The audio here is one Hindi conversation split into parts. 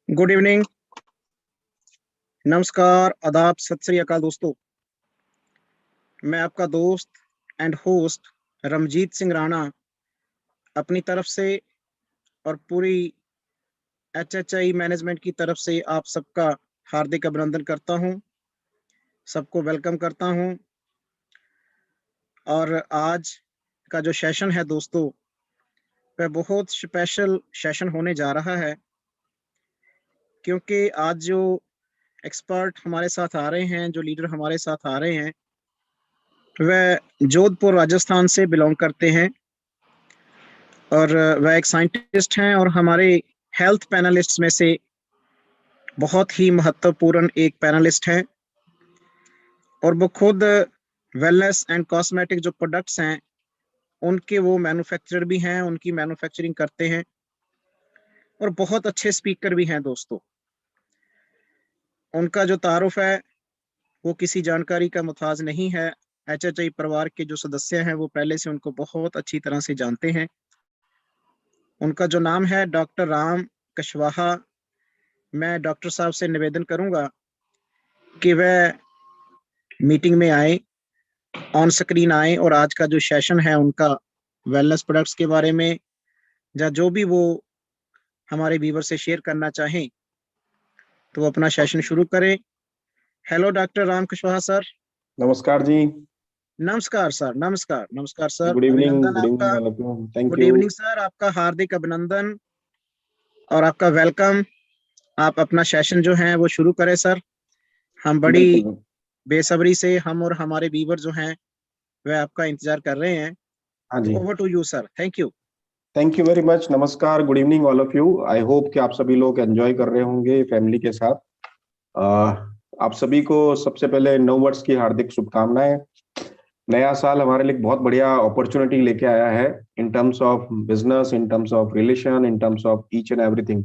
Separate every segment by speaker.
Speaker 1: गुड इवनिंग, नमस्कार, आदाब, सत श्री अकाल दोस्तों। मैं आपका दोस्त एंड होस्ट रमजीत सिंह राणा अपनी तरफ से और पूरी एचएचआई मैनेजमेंट की तरफ से आप सबका हार्दिक अभिनंदन करता हूं, सबको वेलकम करता हूं। और आज का जो सेशन है दोस्तों, वह बहुत स्पेशल सेशन होने जा रहा है, क्योंकि आज जो एक्सपर्ट हमारे साथ आ रहे हैं, जो लीडर हमारे साथ आ रहे हैं, वह जोधपुर राजस्थान से बिलोंग करते हैं और वह एक साइंटिस्ट हैं और हमारे हेल्थ पैनलिस्ट में से बहुत ही महत्वपूर्ण एक पैनलिस्ट हैं। और वो खुद वेलनेस एंड कॉस्मेटिक जो प्रोडक्ट्स हैं उनके वो मैन्युफैक्चरर भी हैं, उनकी मैन्युफैक्चरिंग करते हैं और बहुत अच्छे स्पीकर भी हैं दोस्तों। उनका जो तारुफ है वो किसी जानकारी का मुताज नहीं है। एचएचआई परिवार के जो सदस्य हैं वो पहले से उनको बहुत अच्छी तरह से जानते हैं। उनका जो नाम है डॉक्टर राम कुशवाहा। मैं डॉक्टर साहब से निवेदन करूंगा कि वह मीटिंग में आए, ऑन स्क्रीन आए और आज का जो सेशन है उनका वेलनेस प्रोडक्ट्स के बारे में या जो भी वो हमारे व्यूवर से शेयर करना चाहें तो वो अपना सेशन शुरू करें। Hello doctor Ram Kushwaha sir.
Speaker 2: नमस्कार जी।
Speaker 1: नमस्कार सर। नमस्कार नमस्कार सर।
Speaker 2: Good evening.
Speaker 1: अभिनंदन
Speaker 2: गुड
Speaker 1: आपका।
Speaker 2: Evening. Thank
Speaker 1: good
Speaker 2: you.
Speaker 1: Evening sir, आपका हार्दिक अभिनंदन और आपका वेलकम। आप अपना सेशन जो है वो शुरू करें सर। हम बड़ी
Speaker 2: बिल्कुल।
Speaker 1: बेसब्री से हम और हमारे व्यूवर जो हैं वह आपका इंतजार कर रहे हैं।
Speaker 2: हाँ जी।
Speaker 1: Over to you sir. Thank you.
Speaker 2: Thank you very much. नमस्कार, good evening all of you. I hope कि आप सभी लोग एंजॉय कर रहे होंगे फैमिली के साथ। आप सभी को सबसे पहले नव वर्ष की हार्दिक शुभकामनाएं। नया साल हमारे लिए बहुत बढ़िया अपॉर्चुनिटी लेके आया है, in terms of business, in terms of relation, in terms of each and everything.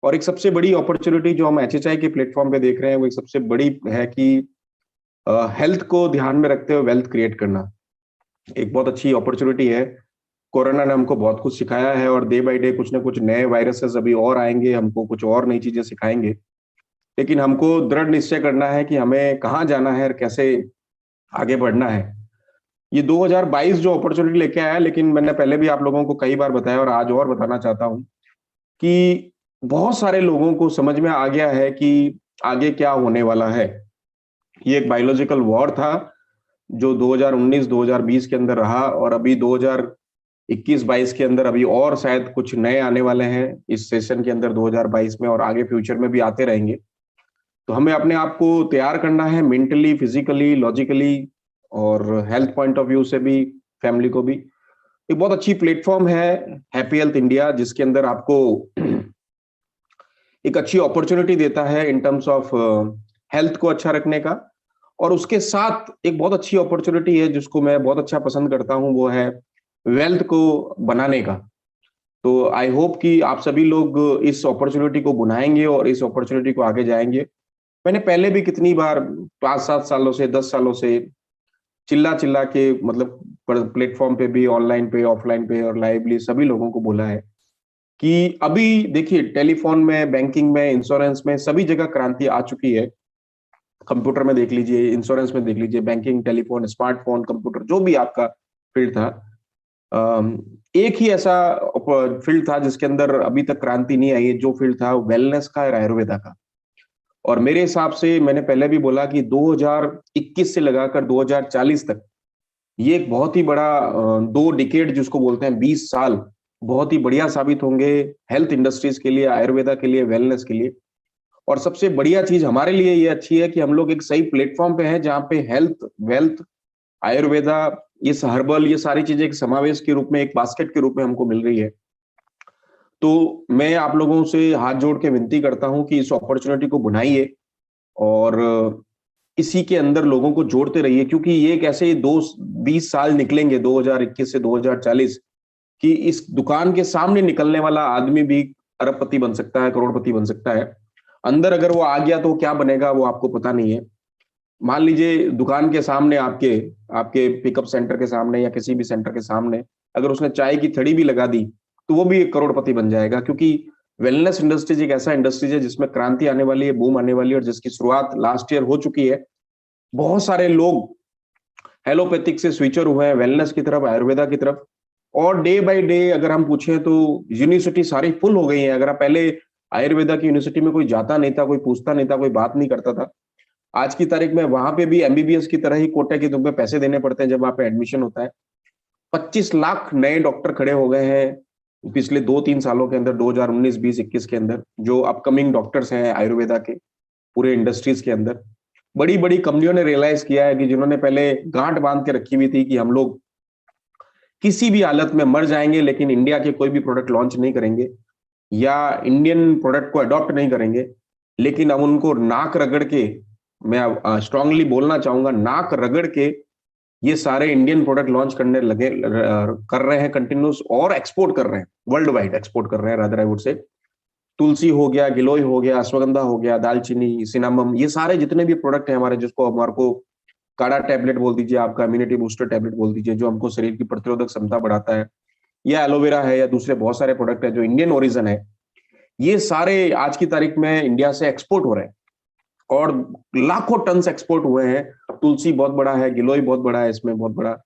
Speaker 2: और एक सबसे बड़ी अपॉर्चुनिटी जो हम एचएचआई के प्लेटफॉर्म पे देख रहे हैं वो एक सबसे बड़ी है कि हेल्थ को ध्यान में रखते हुए वेल्थ क्रिएट करना एक बहुत अच्छी अपॉर्चुनिटी है। कोरोना ने हमको बहुत कुछ सिखाया है और डे बाय डे कुछ ना कुछ नए वायरसेस अभी और आएंगे, हमको कुछ और नई चीजें सिखाएंगे। लेकिन हमको दृढ़ निश्चय करना है कि हमें कहाँ जाना है और कैसे आगे बढ़ना है। ये 2022 जो अपॉर्चुनिटी लेके आया, लेकिन मैंने पहले भी आप लोगों को कई बार बताया और आज और बताना चाहता हूँ कि बहुत सारे लोगों को समझ में आ गया है कि आगे क्या होने वाला है। ये एक बायोलॉजिकल वॉर था जो 2019-2020 के अंदर रहा और अभी 2021-22 के अंदर अभी और शायद कुछ नए आने वाले हैं इस सेशन के अंदर 2022 में, और आगे फ्यूचर में भी आते रहेंगे। तो हमें अपने आप को तैयार करना है मेंटली, फिजिकली, लॉजिकली और हेल्थ पॉइंट ऑफ व्यू से भी, फैमिली को भी। एक बहुत अच्छी प्लेटफॉर्म है हैप्पी हेल्थ इंडिया, जिसके अंदर आपको एक अच्छी अपॉर्चुनिटी देता है इन टर्म्स ऑफ हेल्थ को अच्छा रखने का। और उसके साथ एक बहुत अच्छी अपॉर्चुनिटी है जिसको मैं बहुत अच्छा पसंद करता हूं, वो है वेल्थ को बनाने का। तो आई होप कि आप सभी लोग इस अपॉर्चुनिटी को बुनाएंगे और इस अपॉर्चुनिटी को आगे जाएंगे। मैंने पहले भी कितनी बार 5-7 सालों से, 10 सालों से चिल्ला चिल्ला के, मतलब प्लेटफॉर्म पे भी, ऑनलाइन पे, ऑफलाइन पे और लाइवली सभी लोगों को बोला है कि अभी देखिए टेलीफोन में, बैंकिंग में, इंश्योरेंस में सभी जगह क्रांति आ चुकी है। कंप्यूटर में देख लीजिए, इंश्योरेंस में देख लीजिए, बैंकिंग, टेलीफोन, स्मार्टफोन, कंप्यूटर, जो भी आपका फील्ड था, एक ही ऐसा फील्ड था जिसके अंदर अभी तक क्रांति नहीं आई है, जो फील्ड था वेलनेस का और आयुर्वेदा का। और मेरे हिसाब से, मैंने पहले भी बोला कि 2021 से लगाकर 2040 तक ये एक बहुत ही बड़ा 2 डिकेड जिसको बोलते हैं, 20 साल बहुत ही बढ़िया साबित होंगे हेल्थ इंडस्ट्रीज के लिए, आयुर्वेदा के लिए, वेलनेस के लिए। और सबसे बढ़िया चीज हमारे लिए ये अच्छी है कि हम लोग एक सही प्लेटफॉर्म पे हैं जहां पे हेल्थ, वेल्थ, आयुर्वेदा, ये हर्बल, ये सारी चीजें एक समावेश के रूप में, एक बास्केट के रूप में हमको मिल रही है। तो मैं आप लोगों से हाथ जोड़ के विनती करता हूं कि इस अपॉर्चुनिटी को बुनाइए और इसी के अंदर लोगों को जोड़ते रहिए, क्योंकि ये एक ऐसे 20 साल निकलेंगे 2021 से 2040 कि इस दुकान के सामने निकलने वाला आदमी भी अरबपति बन सकता है, करोड़पति बन सकता है। अंदर अगर वो आ गया तो क्या बनेगा वो आपको पता नहीं है। मान लीजिए दुकान के सामने, आपके आपके पिकअप सेंटर के सामने या किसी भी सेंटर के सामने अगर उसने चाय की थड़ी भी लगा दी तो वो भी एक करोड़पति बन जाएगा, क्योंकि वेलनेस इंडस्ट्रीज एक ऐसा इंडस्ट्रीज है जिसमें क्रांति आने वाली है, बूम आने वाली है, और जिसकी शुरुआत लास्ट ईयर हो चुकी है। बहुत सारे लोग एलोपैथिक से स्विचर हुए हैं वेलनेस की तरफ, आयुर्वेदा की तरफ, और डे बाय डे अगर हम पूछें तो यूनिवर्सिटी सारी फुल हो गई है। अगर आप पहले आयुर्वेदा की यूनिवर्सिटी में कोई जाता नहीं था, कोई पूछता नहीं था, कोई बात नहीं करता था, आज की तारीख में वहां पे भी एमबीबीएस की तरह ही कोटे के तुम्हें पैसे देने पड़ते हैं जब वहां पे एडमिशन होता है। 25 लाख नए डॉक्टर खड़े हो गए हैं पिछले 2-3 सालों के अंदर, 2019, 20, 21 के अंदर, जो अपकमिंग डॉक्टर्स हैं आयुर्वेदा के पूरे इंडस्ट्रीज के अंदर। बड़ी बड़ी कंपनियों ने रियलाइज किया है कि जिन्होंने पहले गांठ बांध के रखी हुई थी कि हम लोग किसी भी हालत में मर जाएंगे लेकिन इंडिया के कोई भी प्रोडक्ट लॉन्च नहीं करेंगे या इंडियन प्रोडक्ट को अडॉप्ट नहीं करेंगे, लेकिन अब उनको नाक रगड़ के, मैं स्ट्रांगली बोलना चाहूंगा, नाक रगड़ के ये सारे इंडियन प्रोडक्ट लॉन्च करने लगे, कर रहे हैं कंटिन्यूस, और एक्सपोर्ट कर रहे हैं, वर्ल्ड वाइड एक्सपोर्ट कर रहे हैं रादर आई वुड से। तुलसी हो गया, गिलोय हो गया, अश्वगंधा हो गया, दालचीनी, सिनामम, ये सारे जितने भी प्रोडक्ट हैं हमारे, जिसको हमारे को काढ़ा टैबलेट बोल दीजिए, आपका इम्यूनिटी बूस्टर टैबलेट बोल दीजिए, जो हमको शरीर की प्रतिरोधक क्षमता बढ़ाता है, या एलोवेरा है, या दूसरे बहुत सारे प्रोडक्ट है जो इंडियन ओरिजिन है, ये सारे आज की तारीख में इंडिया से एक्सपोर्ट हो रहे हैं और लाखों टन एक्सपोर्ट हुए हैं। तुलसी बहुत बड़ा है, गिलोय बहुत बड़ा है, इसमें बहुत बड़ा।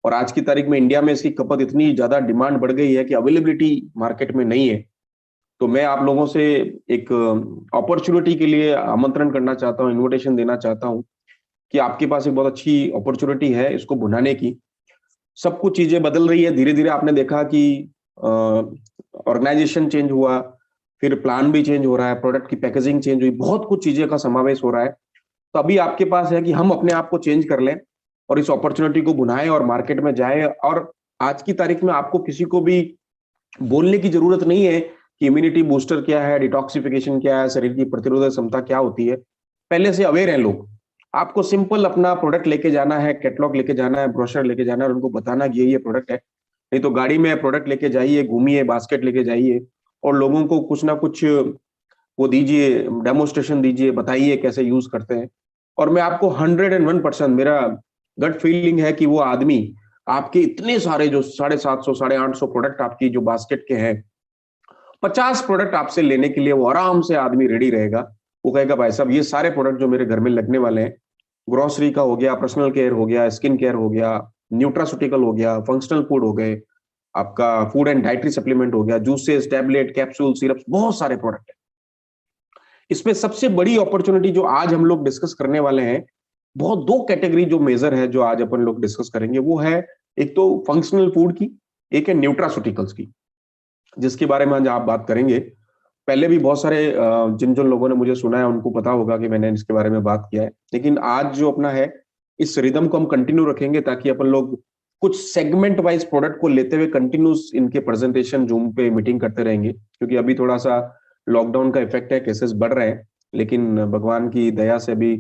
Speaker 2: और आज की तारीख में इंडिया में इसकी खपत इतनी ज्यादा डिमांड बढ़ गई है कि अवेलेबिलिटी मार्केट में नहीं है। तो मैं आप लोगों से एक अपॉर्चुनिटी के लिए आमंत्रण करना चाहता हूँ, इन्विटेशन देना चाहता हूँ कि आपके पास एक बहुत अच्छी अपॉर्चुनिटी है इसको भुनाने की। सब कुछ चीजें बदल रही है धीरे धीरे। आपने देखा कि ऑर्गेनाइजेशन चेंज हुआ, फिर प्लान भी चेंज हो रहा है, प्रोडक्ट की पैकेजिंग चेंज हुई, बहुत कुछ चीजें का समावेश हो रहा है। तो अभी आपके पास है कि हम अपने आप को चेंज कर लें और इस अपॉर्चुनिटी को भुनाएं और मार्केट में जाएं। और आज की तारीख में आपको किसी को भी बोलने की जरूरत नहीं है कि इम्यूनिटी बूस्टर क्या है, डिटॉक्सिफिकेशन क्या है, शरीर की प्रतिरोधक क्षमता क्या होती है। पहले से अवेयर हैं लोग। आपको सिंपल अपना प्रोडक्ट लेके जाना है, कैटलॉग लेके जाना है, ब्रोशर लेके जाना है और उनको बताना कि ये प्रोडक्ट है। नहीं तो गाड़ी में प्रोडक्ट लेके जाइए, घूमिए, बास्केट लेके जाइए और लोगों को कुछ ना कुछ वो दीजिए, डेमोस्ट्रेशन दीजिए, बताइए कैसे यूज करते हैं। और मैं आपको 101% मेरा गट फीलिंग है कि वो आदमी आपके इतने सारे जो 750, 850 प्रोडक्ट आपकी जो बास्केट के हैं, 50 प्रोडक्ट आपसे लेने के लिए वो आराम से आदमी रेडी रहेगा। वो कहेगा भाई साहब ये सारे प्रोडक्ट जो मेरे घर में लगने वाले हैं, ग्रोसरी का हो गया, पर्सनल केयर हो गया, स्किन केयर हो गया, न्यूट्रास्यूटिकल हो गया, फंक्शनल फूड हो गए, आपका फूड एंड डाइटरी सप्लीमेंट हो गया, जूसेस, टैबलेट, कैप्सूल, सिरप, बहुत सारे प्रोडक्ट है। इसमें सबसे बड़ी अपॉर्चुनिटी जो आज हम लोग डिस्कस करने वाले हैं, बहुत दो कैटेगरी जो मेजर है जो आज अपन लोग डिस्कस करेंगे, वो है एक तो फंक्शनल फूड की, एक है न्यूट्रास्यूटिकल्स की, जिसके बारे में आज आप बात करेंगे। पहले भी बहुत सारे जिन जिन लोगों ने मुझे सुना है उनको पता होगा कि मैंने इसके बारे में बात किया है, लेकिन आज जो अपना है इस रिदम को हम कंटिन्यू रखेंगे ताकि अपन लोग कुछ सेगमेंट वाइज प्रोडक्ट को लेते हुए कंटिन्यूस इनके प्रेजेंटेशन जूम पे मीटिंग करते रहेंगे। क्योंकि अभी थोड़ा सा लॉकडाउन का इफेक्ट है, केसेस बढ़ रहे हैं, लेकिन भगवान की दया से अभी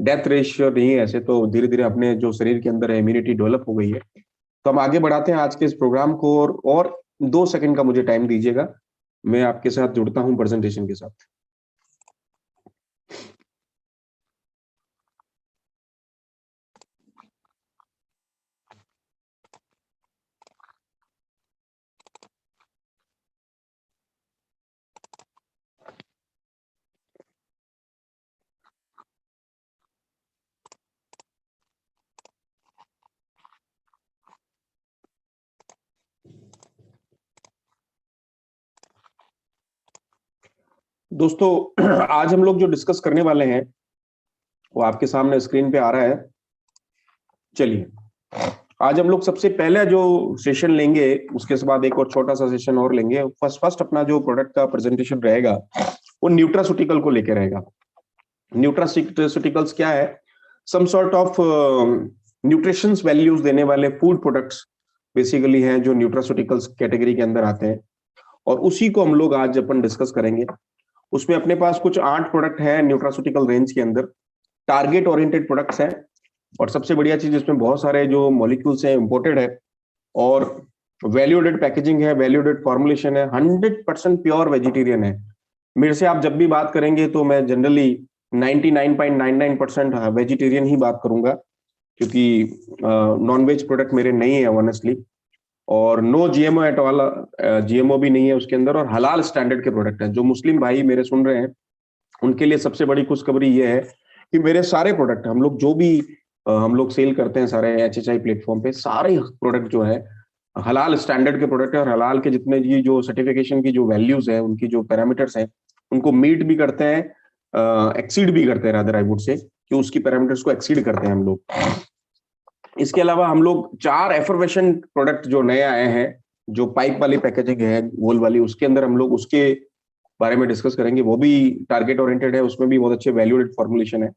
Speaker 2: डेथ रेशियो नहीं है ऐसे, तो धीरे धीरे अपने जो शरीर के अंदर है इम्यूनिटी डेवलप हो गई है। तो हम आगे बढ़ाते हैं आज के इस प्रोग्राम को, और 2 सेकंड का मुझे टाइम दीजिएगा, मैं आपके साथ जुड़ता हूं प्रेजेंटेशन के साथ। दोस्तों आज हम लोग जो डिस्कस करने वाले हैं वो आपके सामने स्क्रीन पे आ रहा है। चलिए, आज हम लोग सबसे पहले जो सेशन लेंगे, उसके बाद एक और छोटा सा सेशन और लेंगे। फर्स्ट अपना जो प्रोडक्ट का प्रेजेंटेशन रहेगा वो न्यूट्रास्यूटिकल को लेके रहेगा। न्यूट्रास्यूटिकल्स क्या है? Some sort of nutritions values देने वाले फूड प्रोडक्ट्स बेसिकली हैं जो न्यूट्रास्यूटिकल्स कैटेगरी के अंदर आते हैं, और उसी को हम लोग आज अपन डिस्कस करेंगे। उसमें अपने पास कुछ 8 प्रोडक्ट है न्यूट्रास्यूटिकल रेंज के अंदर, टारगेट ओरिएंटेड प्रोडक्ट्स हैं। और सबसे बढ़िया चीज इसमें बहुत सारे जो मॉलिक्यूल्स हैं इंपोर्टेड है, और वैल्यूडेड पैकेजिंग है, वैल्यूडेड फॉर्मुलेशन है, 100% प्योर वेजिटेरियन है। मेरे से आप जब भी बात करेंगे तो मैं जनरली 99.99% वेजिटेरियन ही बात करूंगा, क्योंकि नॉन वेज प्रोडक्ट मेरे नहीं है ऑनेस्टली। और no GMO at all, GMO भी नहीं है उसके अंदर, और हलाल स्टैंडर्ड के प्रोडक्ट हैं। जो मुस्लिम भाई मेरे सुन रहे हैं उनके लिए सबसे बड़ी खुशखबरी ये है कि मेरे सारे प्रोडक्ट, हम लोग जो भी हम लोग सेल करते हैं सारे HHI प्लेटफॉर्म पे, सारे प्रोडक्ट जो है हलाल स्टैंडर्ड के प्रोडक्ट है, और हलाल के जितने ये जो सर्टिफिकेशन की जो वैल्यूज है, उनकी जो पैरामीटर्स हैं, उनको मीट भी करते हैं, एक्सीड भी करते हैं, रादर आई वुड से कि उसकी पैरामीटर्स को एक्सीड करते हैं हम लोग। इसके अलावा हम लोग 4 एफर्वेशन प्रोडक्ट जो नए आए हैं, जो पाइप वाली पैकेजिंग है वोल वाली, उसके अंदर हम लोग उसके बारे में डिस्कस करेंगे। वो भी टारगेट ओरिएंटेड है, उसमें भी बहुत अच्छे वैल्यू एडेड फॉर्मुलेशन है।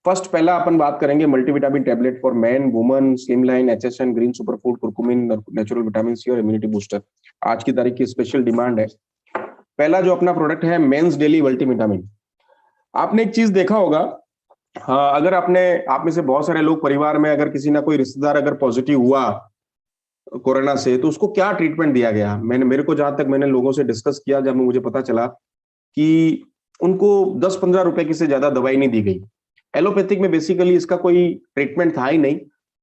Speaker 2: फर्स्ट पहला अपन बात करेंगे multivitamin tablet for man, woman, slimline, HSN, green superfood, curcumin, natural vitamin C और इम्यूनिटी बूस्टर। आज की तारीख की स्पेशल डिमांड है। पहला जो अपना प्रोडक्ट है मेंस डेली मल्टीविटामिन। आपने एक चीज देखा होगा, हाँ, अगर आप में से बहुत सारे लोग परिवार में अगर किसी ना कोई रिश्तेदार अगर पॉजिटिव हुआ कोरोना से, तो उसको क्या ट्रीटमेंट दिया गया। मेरे को जहां तक मैंने लोगों से डिस्कस किया, जब मुझे पता चला कि उनको 10-15 रुपए की से ज्यादा दवाई नहीं दी गई। एलोपैथिक में बेसिकली इसका कोई ट्रीटमेंट था ही नहीं,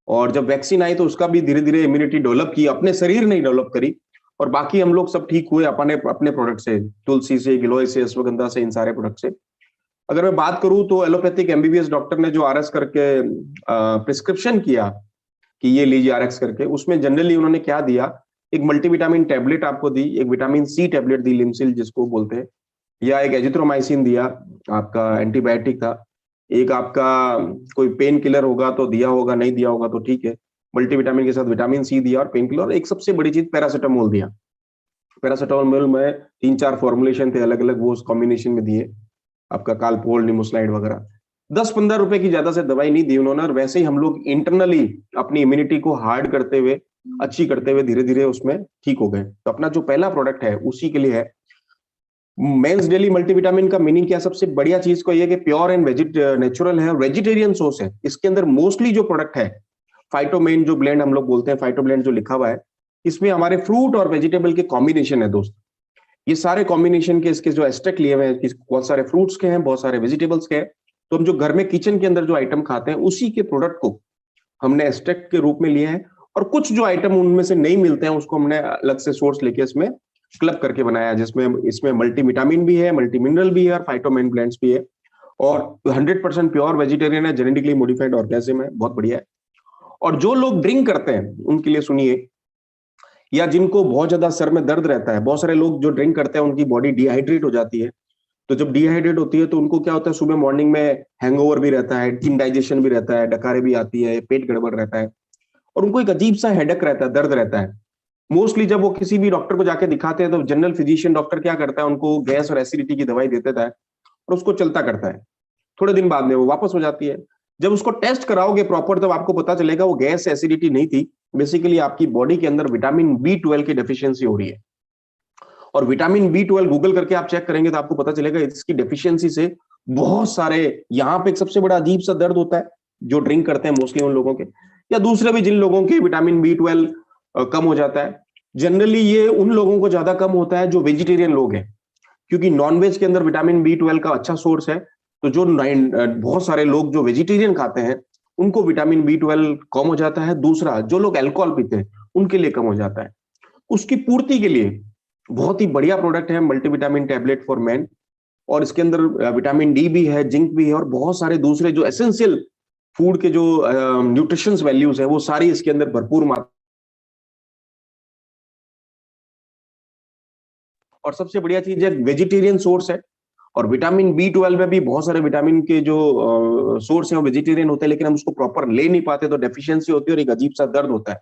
Speaker 2: और जब वैक्सीन आई तो उसका भी धीरे धीरे इम्यूनिटी डेवलप की, अपने शरीर ने डेवलप करी, और बाकी हम लोग सब ठीक हुए अपने अपने प्रोडक्ट से, तुलसी से, गिलोय से, अश्वगंधा से, इन सारे प्रोडक्ट से। अगर मैं बात करूं तो एलोपैथिक MBBS डॉक्टर ने जो RS करके प्रिस्क्रिप्शन किया कि ये लीजिए RX करके, उसमें जनरली उन्होंने क्या दिया, एक मल्टीविटामिन टैबलेट आपको दी, एक विटामिन C टैबलेट दी, लिमसिल जिसको बोलते हैं, या एक एजिथ्रोमाइसिन दिया, आपका एंटीबायोटिक था, एक आपका कोई पेन किलर होगा तो दिया होगा, नहीं दिया होगा तो ठीक है, मल्टीविटामिन के साथ विटामिन C दिया और पेन किलर, और एक सबसे बड़ी चीज पैरासिटामोल दिया। पैरासिटामोल में 3-4 फॉर्मुलेशन थे अलग अलग, वो उस कॉम्बिनेशन में दिए, आपका कालपोल, निमोस्लाइड वगैरह। 10-15 रुपए की ज्यादा से दवाई नहीं दी उन्होंने, और वैसे ही हम लोग इंटरनली अपनी इम्यूनिटी को हार्ड करते हुए, अच्छी करते हुए धीरे धीरे उसमें ठीक हो गए। तो अपना जो पहला प्रोडक्ट है उसी के लिए है मेंस डेली मल्टीविटामिन। का मीनिंग क्या, सबसे बढ़िया चीज को ये कि प्योर एंड नेचुरल है, वेजिटेरियन सोर्स है। इसके अंदर मोस्टली जो प्रोडक्ट है फाइटोमेन, जो ब्लेंड हम लोग बोलते हैं, फाइटो ब्लेंड जो लिखा हुआ है, इसमें हमारे फ्रूट और वेजिटेबल के कॉम्बिनेशन है दोस्त। ये सारे कॉम्बिनेशन के इसके जो एस्ट्रैक्ट लिए हुए हैं, बहुत सारे फ्रूट्स के हैं, बहुत सारे वेजिटेबल्स के हैं। तो हम जो घर में किचन के अंदर जो आइटम खाते हैं उसी के प्रोडक्ट को हमने एस्ट्रैक्ट के रूप में लिए हैं, और कुछ जो आइटम उनमें से नहीं मिलते हैं उसको हमने अलग से सोर्स लेके इसमें क्लब करके बनाया, जिसमें इसमें मल्टीविटामिन भी है, मल्टी मिनरल भी है, और फाइटोमेन ब्लेंड्स भी है, और 100% प्योर वेजिटेरियन है, जेनेटिकली मॉडिफाइड ऑर्गेनिज्म है, बहुत बढ़िया है। और जो लोग ड्रिंक करते हैं उनके लिए सुनिए, या जिनको बहुत ज्यादा सर में दर्द रहता है, बहुत सारे लोग जो ड्रिंक करते हैं उनकी बॉडी डिहाइड्रेट हो जाती है। तो जब डिहाइड्रेट होती है तो उनको क्या होता है, सुबह मॉर्निंग में हैंगओवर भी रहता है, इंडाइजेशन भी रहता है, डकारे भी आती है, पेट गड़बड़ रहता है, और उनको एक अजीब सा हेडेक रहता है, दर्द रहता है। मोस्टली जब वो किसी भी डॉक्टर को जाके दिखाते हैं तो जनरल फिजिशियन डॉक्टर क्या करता है, उनको गैस और एसिडिटी की दवाई दे देता है, और उसको चलता करता है। थोड़े दिन बाद में वो वापस हो जाती है। जब उसको टेस्ट कराओगे प्रॉपर, तब आपको पता चलेगा वो गैस एसिडिटी नहीं थी, बेसिकली आपकी बॉडी के अंदर विटामिन B12 की डेफिशिएंसी हो रही है। और विटामिन B12 गूगल करके आप चेक करेंगे तो आपको पता चलेगा इसकी डेफिशिएंसी से बहुत सारे, यहाँ पे एक सबसे बड़ा अजीब सा दर्द होता है जो ड्रिंक करते हैं मोस्टली उन लोगों के, या दूसरे भी जिन लोगों के विटामिन B12 कम हो जाता है। जनरली ये उन लोगों को ज्यादा कम होता है जो वेजिटेरियन लोग हैं, क्योंकि नॉनवेज के अंदर विटामिन B12 का अच्छा सोर्स है। तो जो बहुत सारे लोग जो वेजिटेरियन खाते हैं उनको विटामिन B12 कम हो जाता है। दूसरा, जो लोग अल्कोहल पीते हैं उनके लिए कम हो जाता है। उसकी पूर्ति के लिए बहुत ही बढ़िया प्रोडक्ट है मल्टीविटामिन टैबलेट फॉर मैन, और इसके अंदर विटामिन D भी है, जिंक भी है, और बहुत सारे दूसरे जो एसेंशियल फूड के जो न्यूट्रिशंस वैल्यूज है वो सारी इसके अंदर भरपूर मात्रा। और सबसे बढ़िया चीज है वेजिटेरियन सोर्स है, और विटामिन B12 में भी बहुत सारे विटामिन के जो सोर्स हैं वो वेजिटेरियन होते हैं, लेकिन हम उसको प्रॉपर ले नहीं पाते तो डेफिशिएंसी होती है, और एक अजीब सा दर्द होता है।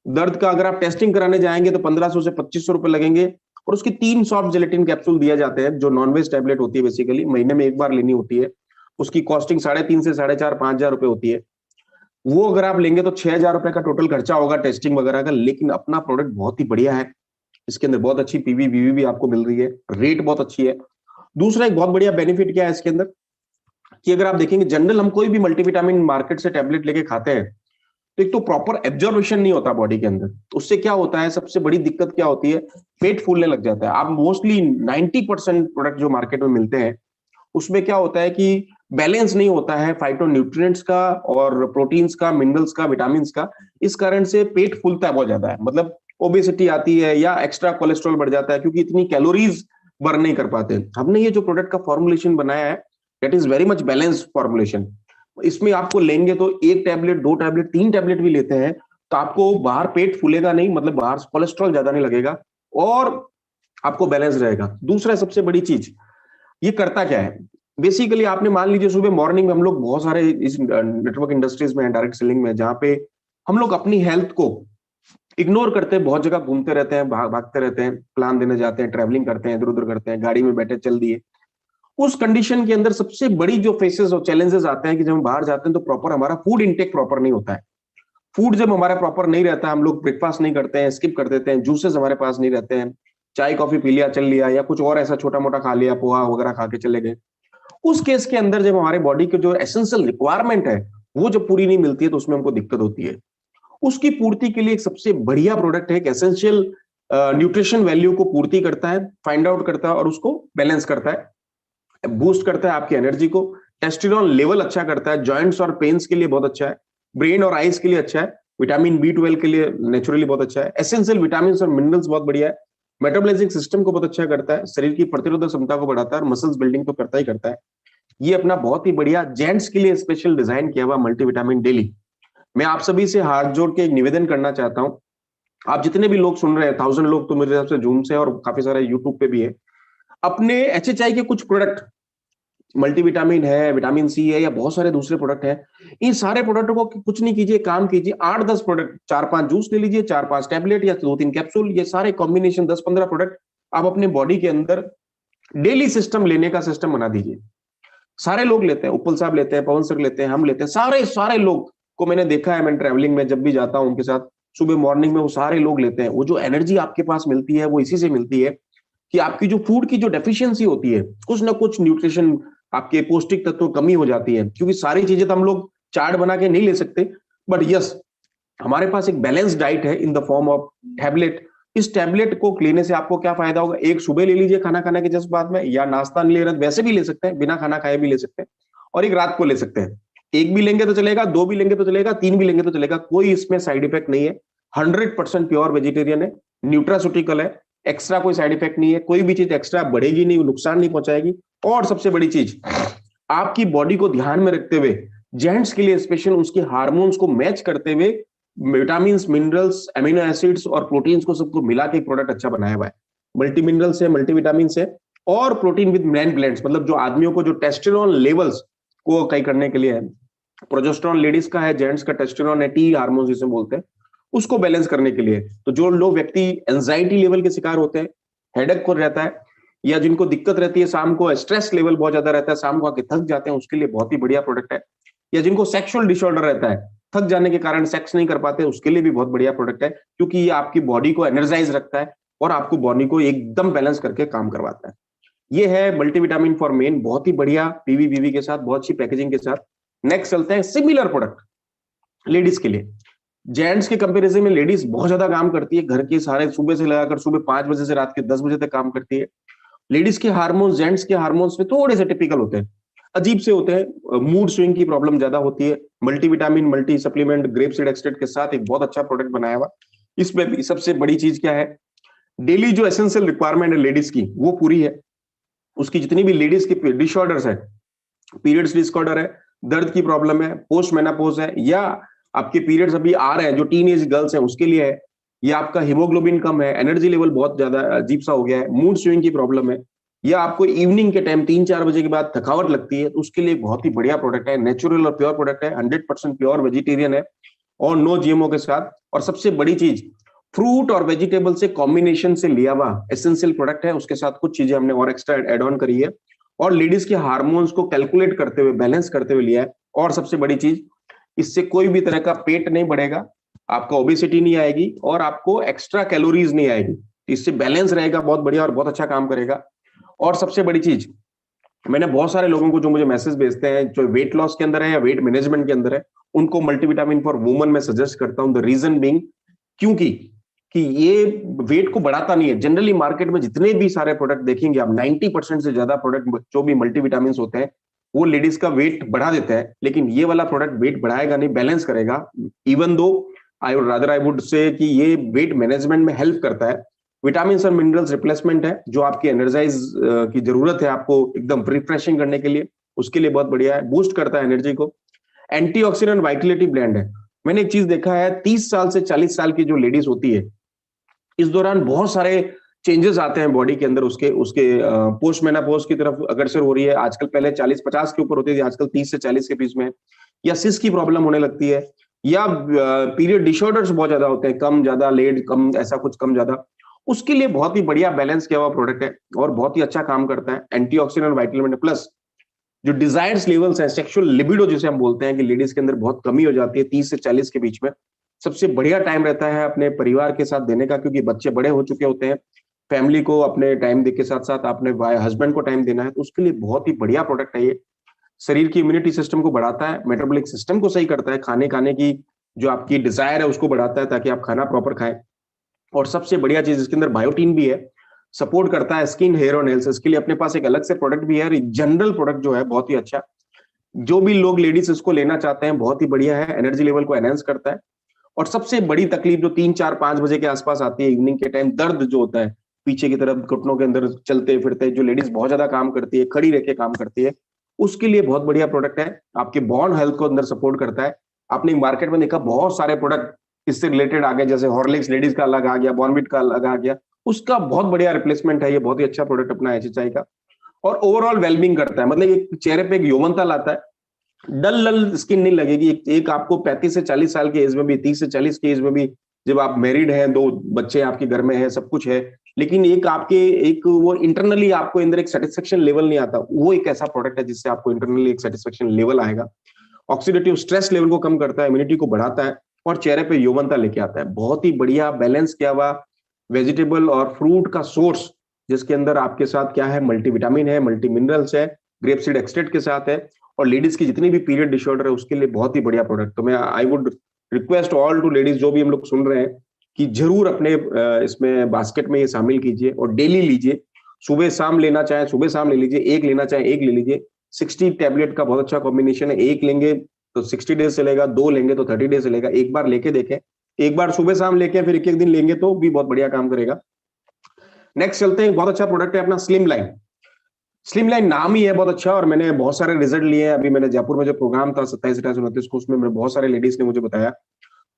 Speaker 2: दर्द का अगर आप टेस्टिंग कराने जाएंगे तो 1500 से 2500 रुपए लगेंगे, और उसकी 3 सॉफ्ट जेलेटिन कैप्सूल दिए जाते हैं, जो नॉनवेज टैबलेट होती है, बेसिकली महीने में एक बार लेनी होती है। उसकी कॉस्टिंग 3.5 से 4.5-5 हजार रुपए होती है। वो अगर आप लेंगे तो 6,000 रुपए का टोटल खर्चा होगा टेस्टिंग वगैरह का। लेकिन अपना प्रोडक्ट बहुत ही बढ़िया है, इसके अंदर बहुत अच्छी PV भी आपको मिल रही है, रेट बहुत अच्छी है। दूसरा एक बहुत बढ़िया बेनिफिट क्या है इसके अंदर, कि अगर आप देखेंगे जनरल हम कोई भी मल्टीविटामिन मार्केट से टैबलेट लेके खाते हैं तो एक तो प्रॉपर एब्जॉर्प्शन नहीं होता बॉडी के अंदर। उससे क्या होता है, सबसे बड़ी दिक्कत क्या होती है, पेट फूलने लग जाता है। आप मोस्टली 90% प्रोडक्ट जो मार्केट में मिलते हैं उसमें क्या होता है कि बैलेंस नहीं होता है फाइटो न्यूट्रिएंट्स का और प्रोटीन्स का, मिनरल्स का, विटामिन का। इस कारण से पेट फूलता है बहुत ज्यादा है, मतलब ओबेसिटी आती है या एक्स्ट्रा कोलेस्ट्रॉल बढ़ जाता है, क्योंकि इतनी कैलोरीज बर्न नहीं कर पाते। हमने ये जो प्रोडक्ट का फॉर्मुलेशन बनाया है, that is very much balanced formulation. इसमें आपको लेंगे तो 1 टैबलेट, 2 टैबलेट, 3 टैबलेट भी लेते हैं तो आपको बाहर पेट फूलेगा नहीं, मतलब बाहर कोलेस्ट्रॉल ज्यादा नहीं लगेगा और आपको बैलेंस रहेगा। दूसरा सबसे बड़ी चीज, ये करता क्या है, बेसिकली आपने मान लीजिए सुबह मॉर्निंग में हम लोग बहुत सारे इस नेटवर्क इंडस्ट्रीज में, डायरेक्ट सेलिंग में, जहां पे हम लोग अपनी हेल्थ को इग्नोर करते हैं, बहुत जगह घूमते रहते हैं, भागते रहते हैं, प्लान देने जाते हैं, ट्रैवलिंग करते हैं, इधर उधर करते हैं, गाड़ी में बैठे चल दिए। उस कंडीशन के अंदर सबसे बड़ी जो फेसेस और चैलेंजेस आते हैं कि जब हम बाहर जाते हैं तो प्रॉपर हमारा फूड इनटेक प्रॉपर नहीं होता है। फूड जब हमारा प्रॉपर नहीं रहता, हम लोग ब्रेकफास्ट नहीं करते हैं, स्किप कर देते हैं, जूसेस हमारे पास नहीं रहते हैं, चाय कॉफी पी लिया चल लिया, या कुछ और ऐसा छोटा मोटा खा लिया, पोहा वगैरह खा के चले गए। उस केस के अंदर जब हमारे बॉडी की जो एसेंशियल रिक्वायरमेंट है वो जब पूरी नहीं मिलती है तो उसमें हमको दिक्कत होती है। उसकी पूर्ति के लिए एक सबसे बढ़िया प्रोडक्ट है, एक एसेंशियल न्यूट्रिशन वैल्यू को पूर्ति करता है, फाइंड आउट करता है और उसको बैलेंस करता है, बूस्ट करता है आपकी एनर्जी को, टेस्टोस्टेरोन लेवल अच्छा करता है, जॉइंट्स और पेन्स के लिए बहुत अच्छा है, ब्रेन और आईज के लिए अच्छा है, विटामिन B12 के लिए नेचुरली बहुत अच्छा है, एसेंशियल विटामिन और मिनरल्स बहुत बढ़िया है, मेटाबॉलिज्म सिस्टम को बहुत अच्छा करता है, शरीर की प्रतिरोधक क्षमता को बढ़ाता है और मसल्स बिल्डिंग तो करता ही करता है। ये अपना बहुत ही बढ़िया जेंट्स के लिए स्पेशल डिजाइन किया हुआ मल्टीविटामिन डेली। मैं आप सभी से हाथ जोड़ के एक निवेदन करना चाहता हूं, आप जितने भी लोग सुन रहे हैं, 1000 लोग तो मेरे हिसाब से जूम से और काफी सारे यूट्यूब पे भी है, अपने HHI के कुछ प्रोडक्ट, मल्टीविटामिन है, विटामिन C है, या बहुत सारे दूसरे प्रोडक्ट हैं, इन सारे प्रोडक्टों को कुछ नहीं कीजिए, काम कीजिए, 8-10 प्रोडक्ट, 4-5 जूस ले लीजिए, 4-5 टैबलेट या 2-3 कैप्सूल, ये सारे कॉम्बिनेशन 10-15 प्रोडक्ट आप अपने बॉडी के अंदर डेली सिस्टम लेने का सिस्टम बना दीजिए। सारे लोग लेते हैं, उपल साहब लेते हैं, पवन सर लेते हैं, हम लेते हैं, सारे लोग को मैंने देखा है, मैं ट्रैवलिंग में जब भी जाता हूं उनके साथ, सुबह मॉर्निंग में वो सारे लोग लेते हैं। वो जो एनर्जी आपके पास मिलती है वो इसी से मिलती है कि आपकी जो फूड की जो डेफिशिएंसी होती है, कुछ ना कुछ न्यूट्रिशन, आपके पौष्टिक तत्व कमी हो जाती है, क्योंकि सारी चीजें तो हम लोग चार्ट बना के नहीं ले सकते, बट यस हमारे पास एक बैलेंस डाइट है in the form of tablet. इस टैबलेट को लेने से आपको क्या फायदा होगा, एक सुबह ले लीजिए खाना खाने के जस्ट बाद में, या नाश्ता नहीं ले रहे वैसे भी ले सकते हैं, बिना खाना खाए भी ले सकते हैं, और एक रात को ले सकते हैं। एक भी लेंगे तो चलेगा, 2 भी लेंगे तो चलेगा, 3 भी लेंगे तो चलेगा, कोई इसमें साइड इफेक्ट नहीं है, 100% प्योर वेजिटेरियन है, न्यूट्रास्यूटिकल है, एक्स्ट्रा कोई साइड इफेक्ट नहीं है, कोई भी चीज एक्स्ट्रा बढ़ेगी नहीं, नुकसान नहीं पहुंचाएगी। और सबसे बड़ी चीज, आपकी बॉडी को ध्यान में रखते हुए, जेंट्स के लिए स्पेशल उसके हार्मोन्स को मैच करते हुए, विटामिन, मिनरल्स, अमीनो एसिड्स और प्रोटीन्स को सबको मिला के प्रोडक्ट अच्छा बनाया हुआ है। मल्टी मिनरल्स है, मल्टीविटामिन है और प्रोटीन विद मैन ब्लेंड्स, मतलब जो आदमियों को जो टेस्टोस्टेरोन लेवल्स को कई करने के लिए है, प्रोजेस्टेरोन लेडीज का है, जेंट्स का टेस्टोस्टेरोन है, T हार्मोन जिसे बोलते हैं, उसको बैलेंस करने के लिए। तो जो लोग व्यक्ति एंजाइटी लेवल के शिकार होते हैं, हेडेक को रहता है, या जिनको दिक्कत रहती है शाम को, स्ट्रेस लेवल बहुत ज्यादा रहता है, शाम को आके थक जाते हैं, उसके लिए बहुत ही बढ़िया प्रोडक्ट है। या जिनको सेक्सुअल डिसऑर्डर रहता है, थक जाने के कारण सेक्स नहीं कर पाते, उसके लिए भी बहुत बढ़िया प्रोडक्ट है, क्योंकि ये आपकी बॉडी को एनर्जाइज रखता है और आपको बॉडी को एकदम बैलेंस करके काम करवाता है। ये है मल्टीविटामिन फॉर मेन, बहुत ही बढ़िया पीवीबीवी के साथ, बहुत अच्छी पैकेजिंग के साथ। नेक्स्ट चलते हैं सिमिलर प्रोडक्ट लेडीज के लिए। जेंट्स के कंपैरिजन में लेडीज बहुत ज्यादा काम करती है, घर के सारे सुबह से लगाकर सुबह 5 बजे से रात के 10 बजे तक काम करती है। लेडीज के हार्मोन्स जेंट्स के हार्मोन्स में थोड़े से टिपिकल होते हैं, अजीब से होते हैं, मूड स्विंग की प्रॉब्लम ज्यादा होती है। Multivitamin, multi supplement, grape seed extract के साथ एक बहुत अच्छा प्रोडक्ट बनाया हुआ। इसमें भी सबसे बड़ी चीज क्या है, डेली जो एसेंशियल रिक्वायरमेंट है लेडीज की वो पूरी है। उसकी जितनी भी लेडीज की डिसऑर्डर्स है, पीरियड्स डिसऑर्डर है, दर्द की प्रॉब्लम है, पोस्ट मेनोपॉज है, या आपके पीरियड्स अभी आ रहे हैं जो टीनेज गर्ल्स हैं उसके लिए है, या आपका हीमोग्लोबिन कम है, एनर्जी लेवल बहुत ज्यादा अजीब सा हो गया है, मूड स्विंग की प्रॉब्लम है, या आपको इवनिंग के टाइम 3-4 बजे के बाद थकावट लगती है, तो उसके लिए बहुत ही बढ़िया प्रोडक्ट है। नेचुरल और प्योर प्रोडक्ट है, 100% प्योर वेजिटेरियन है और नो जीएमओ के साथ। और सबसे बड़ी चीज, फ्रूट और वेजिटेबल से कॉम्बिनेशन से लिया हुआ एसेंशियल प्रोडक्ट है, उसके साथ कुछ चीजें हमने और एक्स्ट्रा एड ऑन करी है और लेडीज के हार्मोन्स को कैलकुलेट करते हुए, बैलेंस करते हुए लिया है। और सबसे बड़ी चीज, इससे कोई भी तरह का पेट नहीं बढ़ेगा, आपका ओबेसिटी नहीं आएगी और आपको एक्स्ट्रा कैलोरीज नहीं आएगी, इससे बैलेंस रहेगा, बहुत बढ़िया और बहुत अच्छा काम करेगा। और सबसे बड़ी चीज, मैंने बहुत सारे लोगों को जो मुझे मैसेज भेजते हैं जो वेट लॉस के अंदर है या वेट मैनेजमेंट के अंदर है, उनको मल्टीविटामिन फॉर वुमन में सजेस्ट करता हूं। द रीजन बीइंग, क्योंकि कि ये वेट को बढ़ाता नहीं है। जनरली मार्केट में जितने भी सारे प्रोडक्ट देखेंगे आप, 90% से ज्यादा प्रोडक्ट जो भी मल्टीविटामिन होते हैं वो लेडीज का वेट बढ़ा देते हैं, लेकिन ये वाला प्रोडक्ट वेट बढ़ाएगा नहीं, बैलेंस करेगा। Even though I would say कि ये वेट मैनेजमेंट में हेल्प करता है। विटामिन और मिनरल्स रिप्लेसमेंट है, जो आपकी एनर्जाइज की जरूरत है आपको एकदम रिफ्रेशिंग करने के लिए, उसके लिए बहुत बढ़िया है। बूस्ट करता है एनर्जी को। एंटीऑक्सीडेंट वाइटलिटी ब्लेंड है। मैंने एक चीज देखा है, 30 साल से 40 साल की जो लेडीज होती है, इस दौरान बहुत सारे चेंजेस आते हैं बॉडी के अंदर, उसके उसके पोस्ट मेनोपॉज की तरफ अग्रसर हो रही है आजकल। पहले 40-50 के ऊपर होती थी, आजकल 30 से 40 के बीच में, या सिस की प्रॉब्लम होने लगती है, या पीरियड डिसऑर्डर्स बहुत ज्यादा होते हैं, कम ज्यादा, लेट कम, ऐसा कुछ कम ज्यादा। उसके लिए बहुत ही बढ़िया बैलेंस किया हुआ प्रोडक्ट है और बहुत ही अच्छा काम करता है। एंटीऑक्सीडेंट वाइटमिन प्लस जो डिजायर्स लेवल्स है, सेक्सुअल लिबिडो जिसे हम बोलते हैं, कि लेडीज के अंदर बहुत कमी हो जाती है 30 से 40 के बीच में, सबसे बढ़िया टाइम रहता है अपने परिवार के साथ देने का, क्योंकि बच्चे बड़े हो चुके होते हैं, फैमिली को अपने टाइम के साथ साथ अपने हस्बैंड को टाइम देना है, तो उसके लिए बहुत ही बढ़िया प्रोडक्ट है ये। शरीर की इम्यूनिटी सिस्टम को बढ़ाता है, मेटाबॉलिक सिस्टम को सही करता है, खाने की जो आपकी डिजायर है उसको बढ़ाता है ताकि आप खाना प्रॉपर खाएं। और सबसे बढ़िया चीज इसके अंदर बायोटीन भी है, सपोर्ट करता है स्किन, हेयर और नेल्स। इसके लिए अपने पास एक अलग से प्रोडक्ट भी है, जनरल प्रोडक्ट जो है बहुत ही अच्छा। जो भी लोग लेडीज इसको लेना चाहते हैं, बहुत ही बढ़िया है, एनर्जी लेवल को एनहांस करता है। और सबसे बड़ी तकलीफ जो 3-4-5 बजे के आसपास आती है इवनिंग के टाइम, दर्द जो होता है पीछे की तरफ घुटनों के अंदर चलते फिरते, जो लेडीज बहुत ज्यादा काम करती है, खड़ी रह के काम करती है, उसके लिए बहुत बढ़िया प्रोडक्ट है। आपके बोन हेल्थ को अंदर सपोर्ट करता है। आपने मार्केट में देखा बहुत सारे प्रोडक्ट इससे रिलेटेड आ गए, जैसे हॉर्लिक्स लेडीज का अलग आ गया, बॉर्नविट का अलग आ गया, उसका बहुत बढ़िया रिप्लेसमेंट है ये, बहुत ही अच्छा प्रोडक्ट अपना एचएचआई का। और ओवरऑल वेलबिंग करता है, मतलब एक चेहरे पे एक यौवनता लाता है, डल डल स्किन नहीं लगेगी। एक आपको 35 से 40 साल की एज में भी, 30 से 40 की एज में भी, जब आप मैरिड हैं, 2 बच्चे आपके घर में हैं, सब कुछ है, लेकिन एक वो इंटरनली आपको अंदर एक सेटिस्फेक्शन लेवल नहीं आता, वो एक ऐसा प्रोडक्ट है जिससे आपको इंटरनली एक सेटिस्फेक्शन लेवल आएगा। ऑक्सीडेटिव स्ट्रेस लेवल को कम करता है, इम्यूनिटी को बढ़ाता है और चेहरे पे यौवनता लेके आता है। बहुत ही बढ़िया बैलेंस किया हुआ वेजिटेबल और फ्रूट का सोर्स, जिसके अंदर आपके साथ क्या है, मल्टीविटामिन है, मल्टी मिनरल्स है, ग्रेप सीड एक्सट्रैक्ट के साथ है, और लेडीज की जितनी भी पीरियड डिसऑर्डर है उसके लिए बहुत ही बढ़िया प्रोडक्ट। तो मैं I would request all to ladies, जो भी हम लोग सुन रहे हैं, कि जरूर अपने इसमें बास्केट में ये शामिल कीजिए और डेली लीजिए। सुबह शाम लेना चाहे सुबह शाम ले लीजिए, एक लेना चाहे एक ले लीजिए। 60 टैबलेट का बहुत अच्छा कॉम्बिनेशन है, एक लेंगे तो 60 डेज चलेगा, 2 लेंगे तो 30 डेज चलेगा। एक बार लेके देखें, एक बार सुबह शाम लेके फिर एक दिन लेंगे तो भी बहुत बढ़िया काम करेगा। नेक्स्ट चलते हैं, बहुत अच्छा प्रोडक्ट है अपना स्लिम लाइन। स्लिम लाइन नाम ही है बहुत अच्छा, और मैंने बहुत सारे रिजल्ट लिए हैं। अभी मैंने जयपुर में जो प्रोग्राम था 27-28-29 को, उसमें बहुत सारे लेडीज ने मुझे बताया,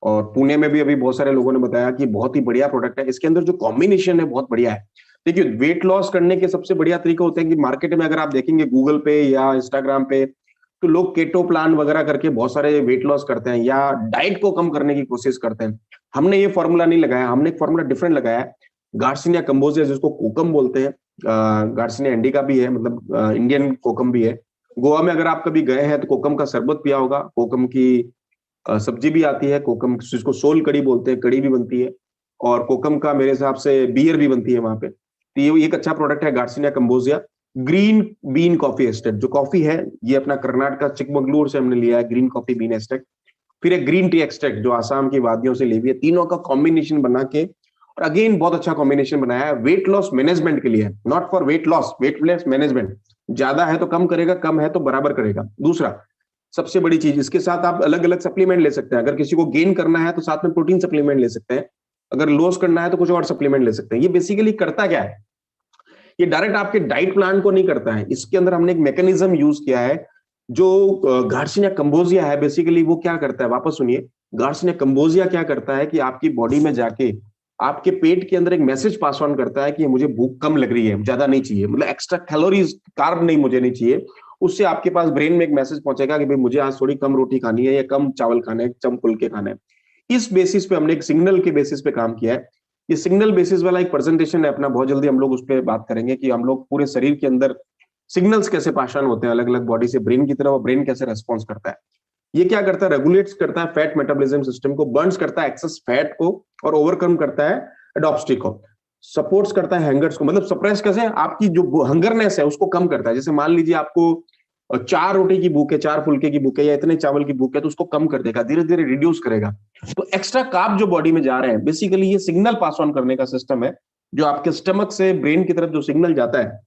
Speaker 2: और पुणे में भी अभी बहुत सारे लोगों ने बताया कि बहुत ही बढ़िया प्रोडक्ट है। इसके अंदर जो कॉम्बिनेशन है बहुत बढ़िया है। देखिए, वेट लॉस करने के सबसे बढ़िया तरीका होता है कि मार्केट में अगर आप देखेंगे गूगल पे या इंस्टाग्राम पे, तो लोग केटो प्लान वगैरह करके बहुत सारे वेट लॉस करते हैं या डाइट को कम करने की कोशिश करते हैं। हमने ये फॉर्मूला नहीं लगाया, हमने एक फॉर्मूला डिफरेंट लगाया है। गार्सिनिया कंबोजिया, जिसको कोकम बोलते हैं, गार्सिनिया इंडिका भी है, मतलब इंडियन कोकम भी है। गोवा में अगर आप कभी गए हैं तो कोकम का शरबत पिया होगा, कोकम की सब्जी भी आती है, कोकम जिसको सोल कड़ी बोलते हैं, कड़ी भी बनती है, और कोकम का मेरे हिसाब से बियर भी बनती है वहां पे। तो ये एक अच्छा प्रोडक्ट है garcinia cambogia. Green bean coffee estate जो कॉफी है, ये अपना कर्नाटक चिकमगलूर से हमने लिया है, ग्रीन कॉफी बीन एस्टेट। फिर एक ग्रीन टी एक्सट्रैक्ट जो आसाम की वादियों से ली हुई है। तीनों का कॉम्बिनेशन बना के, और अगेन बहुत अच्छा कॉम्बिनेशन बनाया है, वेट लॉस मैनेजमेंट के लिए, not for weight loss, weight loss management. ज्यादा है तो कम करेगा, कम है तो बराबर करेगा। दूसरा सबसे बड़ी चीज, इसके साथ आप अलग अलग सप्लीमेंट ले सकते हैं। अगर किसी को गेन करना है तो साथ में प्रोटीन सप्लीमेंट ले सकते हैं, अगर लॉस करना है तो कुछ और सप्लीमेंट ले सकते हैं। ये बेसिकली करता क्या है, ये डायरेक्ट आपके डाइट प्लान को नहीं करता है, इसके अंदर हमने एक मैकेनिज्म यूज किया है। जो गार्सिनिया कंबोजिया है, बेसिकली वो क्या करता है, वापस सुनिए। गार्सिनिया कंबोजिया क्या करता है कि आपकी बॉडी में जाके आपके पेट के अंदर एक मैसेज पास ऑन करता है कि मुझे भूख कम लग रही है, ज्यादा नहीं चाहिए, मतलब एक्स्ट्रा कैलोरीज, कार्ब नहीं, मुझे नहीं चाहिए। उससे आपके पास ब्रेन में एक मैसेज पहुंचेगा कि भाई मुझे आज थोड़ी कम रोटी खानी है, या कम चावल खाने, कम फुलके खाने हैं। इस बेसिस पे हमने एक सिग्नल के बेसिस पे काम किया है। ये सिग्नल बेसिस वाला एक प्रेजेंटेशन है अपना, बहुत जल्दी हम लोग उस पर बात करेंगे कि हम लोग पूरे शरीर के अंदर सिग्नल्स कैसे पास ऑन होते हैं अलग अलग बॉडी से ब्रेन की तरफ, और ब्रेन कैसे रेस्पॉन्स करता है। ये क्या करता है, रेगुलेट्स करता है फैट मेटाबॉलिज्म सिस्टम को, बर्न्स करता है एक्सेस फैट को, और ओवरकम करता है एडॉप्सिटी को, सपोर्ट्स करता है हैंगर्स को, मतलब सप्रेस कैसे, आपकी जो हंगरनेस है उसको कम करता है। जैसे मान लीजिए आपको 4 रोटी की भूख है, 4 फुलके की भूख है, या इतने चावल की भूख है, तो उसको कम कर देगा, धीरे धीरे रिड्यूस करेगा। तो एक्स्ट्रा कार्ब जो बॉडी में जा रहे हैं, बेसिकली ये सिग्नल पास ऑन करने का सिस्टम है, जो आपके स्टमक से ब्रेन की तरफ जो सिग्नल जाता है,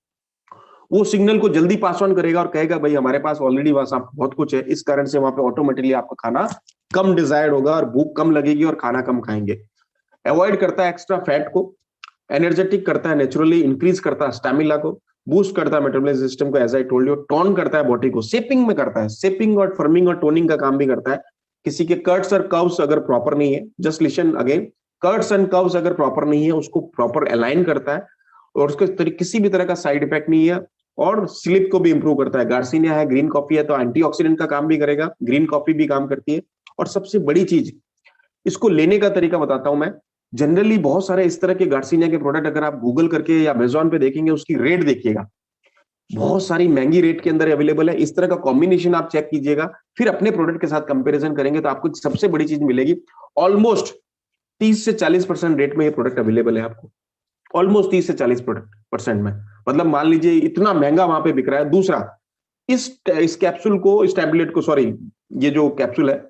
Speaker 2: वो सिग्नल को जल्दी पास ऑन करेगा और कहेगा भाई हमारे पास ऑलरेडी वहां बहुत कुछ है, इस कारण से वहां पे ऑटोमेटिकली आपका खाना कम डिजायर्ड होगा और भूख कम लगेगी और खाना कम खाएंगे। अवॉइड करता है एक्स्ट्रा फैट को, एनर्जेटिक करता है नेचुरली, इंक्रीज करता है स्टैमिना को, बूस्ट करता है मेटाबॉलिज्म सिस्टम को, as I told you, tone करता है बॉडी को, शेपिंग में करता है, शेपिंग और फर्मिंग और टोनिंग का काम भी करता है। किसी के कट्स और कर्व्स अगर प्रॉपर नहीं है, just listen again, cuts and curves अगर प्रॉपर नहीं है उसको प्रॉपर अलाइन करता है, और उसके किसी भी तरह का साइड इफेक्ट नहीं है, और स्लीप को भी इंप्रूव करता है। गार्सिनिया है, ग्रीन कॉफी है, तो एंटीऑक्सीडेंट का काम भी करेगा, ग्रीन कॉफी भी काम करती है। और सबसे बड़ी चीज, इसको लेने का तरीका बताता हूं मैं। जनरली बहुत सारे इस तरह के गार्सिनिया के प्रोडक्ट अगर आप गूगल करके या अमेजोन पे देखेंगे, उसकी रेट देखिएगा, बहुत सारी महंगी रेट के अंदर अवेलेबल है। इस तरह का कॉम्बिनेशन आप चेक कीजिएगा, फिर अपने प्रोडक्ट के साथ कंपैरिजन करेंगे तो आपको सबसे बड़ी चीज मिलेगी, ऑलमोस्ट 30 से 40% रेट में ये प्रोडक्ट अवेलेबल है आपको, ऑलमोस्ट 30 से 40% में। मतलब मान लीजिए इतना महंगा वहां पे बिक रहा है। दूसरा, इस कैप्सूल को, इस टैबलेट को, सॉरी, ये जो कैप्सूल है,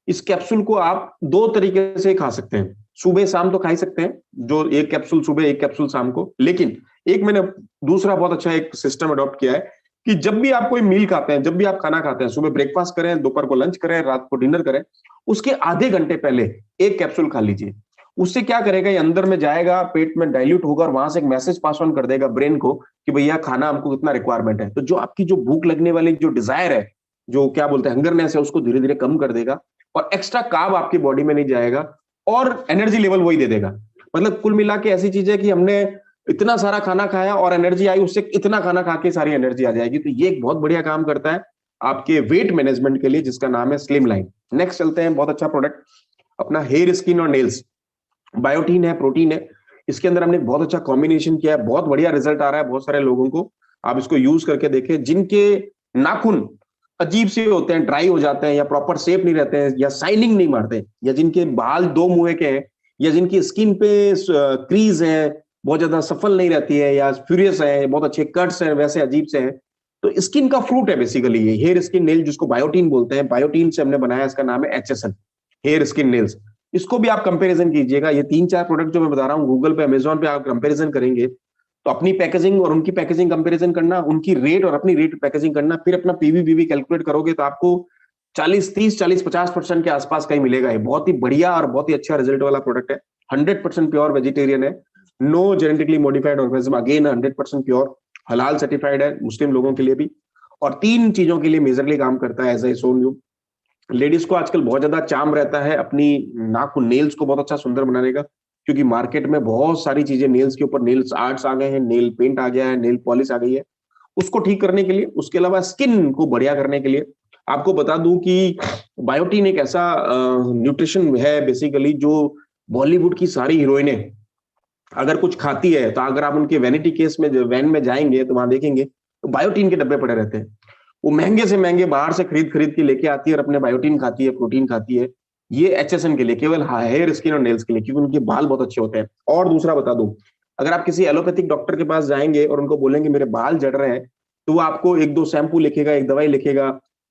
Speaker 2: इस कैप्सूल को आप 2 तरीके से खा सकते हैं। सुबह शाम तो खा ही सकते हैं, जो एक कैप्सूल सुबह एक कैप्सूल शाम को। लेकिन एक मैंने दूसरा बहुत अच्छा एक सिस्टम अडॉप्ट किया है कि जब भी आप कोई मील खाते हैं, जब भी आप खाना खाते हैं, सुबह ब्रेकफास्ट करें, दोपहर को लंच करें, रात को डिनर करें, उसके आधे घंटे पहले एक कैप्सूल खा लीजिए। उससे क्या करेगा, ये अंदर में जाएगा, पेट में डाइल्यूट होगा और वहां से एक मैसेज पास ऑन कर देगा ब्रेन को कि भैया खाना हमको कितना रिक्वायरमेंट है। तो जो आपकी जो भूख लगने वाली जो डिजायर है, जो क्या बोलते हैं हंगरनेस है, उसको धीरे धीरे कम कर देगा, और एक्स्ट्रा कार्ब आपकी बॉडी में नहीं जाएगा, और एनर्जी लेवल वही दे देगा। मतलब कुल मिला के ऐसी चीज है कि हमने इतना सारा खाना खाया और एनर्जी आई, उससे इतना खाना खा के सारी एनर्जी आ जाएगी। तो ये एक बहुत बढ़िया काम करता है आपके वेट मैनेजमेंट के लिए, जिसका नाम है स्लिम लाइन। नेक्स्ट चलते हैं, बहुत अच्छा प्रोडक्ट अपना हेयर, स्किन और नेल्स, बायोटीन है, प्रोटीन है। इसके अंदर हमने बहुत अच्छा कॉम्बिनेशन किया है, बहुत बढ़िया रिजल्ट आ रहा है बहुत सारे लोगों को। आप इसको यूज करके देखें। जिनके नाखून अजीब से होते हैं, ड्राई हो जाते हैं, या प्रॉपर शेप नहीं रहते हैं, या शाइनिंग नहीं मारते, या जिनके बाल 2 मुंह के हैं, या जिनकी स्किन पे क्रीज है, बहुत ज्यादा सफल नहीं रहती है, या फ्यूरियस है, बहुत अच्छे कट्स हैं, वैसे अजीब से हैं, तो स्किन का फ्रूट है बेसिकली ये हेयर स्किन नेल, जिसको बायोटीन बोलते हैं। बायोटीन से हमने बनाया, इसका नाम है HSN, हेयर स्किन नेल्स। इसको भी आप कंपैरिजन कीजिएगा। ये 3-4 प्रोडक्ट जो मैं बता रहा हूँ, गूगल पे, अमेजोन पे आप कंपैरिजन करेंगे तो अपनी पैकेजिंग और उनकी पैकेजिंग कंपैरिजन करना, उनकी रेट और अपनी रेट पैकेजिंग करना, फिर अपना पीवी कैलकुलेट करोगे तो आपको 40-30-40-50% के आसपास कहीं मिलेगा। ये बहुत ही बढ़िया और बहुत ही अच्छा रिजल्ट वाला प्रोडक्ट है। 100% प्योर वेजिटेरियन है, no genetically modified organism, again 100% pure, हलाल सर्टिफाइड है मुस्लिम लोगों के लिए भी, और 3 चीजों के लिए मेजरली काम करता है। As I shown you, ladies को आजकल बहुत ज्यादा चार्म रहता है अपनी नाखून, नेल्स को बहुत अच्छा सुंदर बनाने का, क्योंकि मार्केट में बहुत सारी चीजें नेल्स के ऊपर, नेल्स आर्ट्स आ गए हैं, नेल पेंट आ गया है, नेल पॉलिश आ गई है, उसको ठीक करने के लिए, उसके अलावा स्किन को बढ़िया करने के लिए आपको बता दूं कि बायोटीन एक ऐसा न्यूट्रिशन है बेसिकली, जो बॉलीवुड की सारी हीरोइनें अगर कुछ खाती है, तो अगर आप उनके वैनिटी केस में वैन में जाएंगे तो वहां देखेंगे तो बायोटीन के डब्बे पड़े रहते हैं। वो महंगे से महंगे बाहर से खरीद खरीद के लेके आती है और अपने बायोटीन खाती है, प्रोटीन खाती है। ये HSN के लिए, केवल हेयर, स्किन और नेल्स के लिए, क्योंकि उनके बाल बहुत अच्छे होते हैं। और दूसरा बता दूं, अगर आप किसी एलोपैथिक डॉक्टर के पास जाएंगे और उनको बोलेंगे मेरे बाल झड़ रहे हैं, तो वो आपको 1-2 शैम्पू लिखेगा, एक दवाई लिखेगा,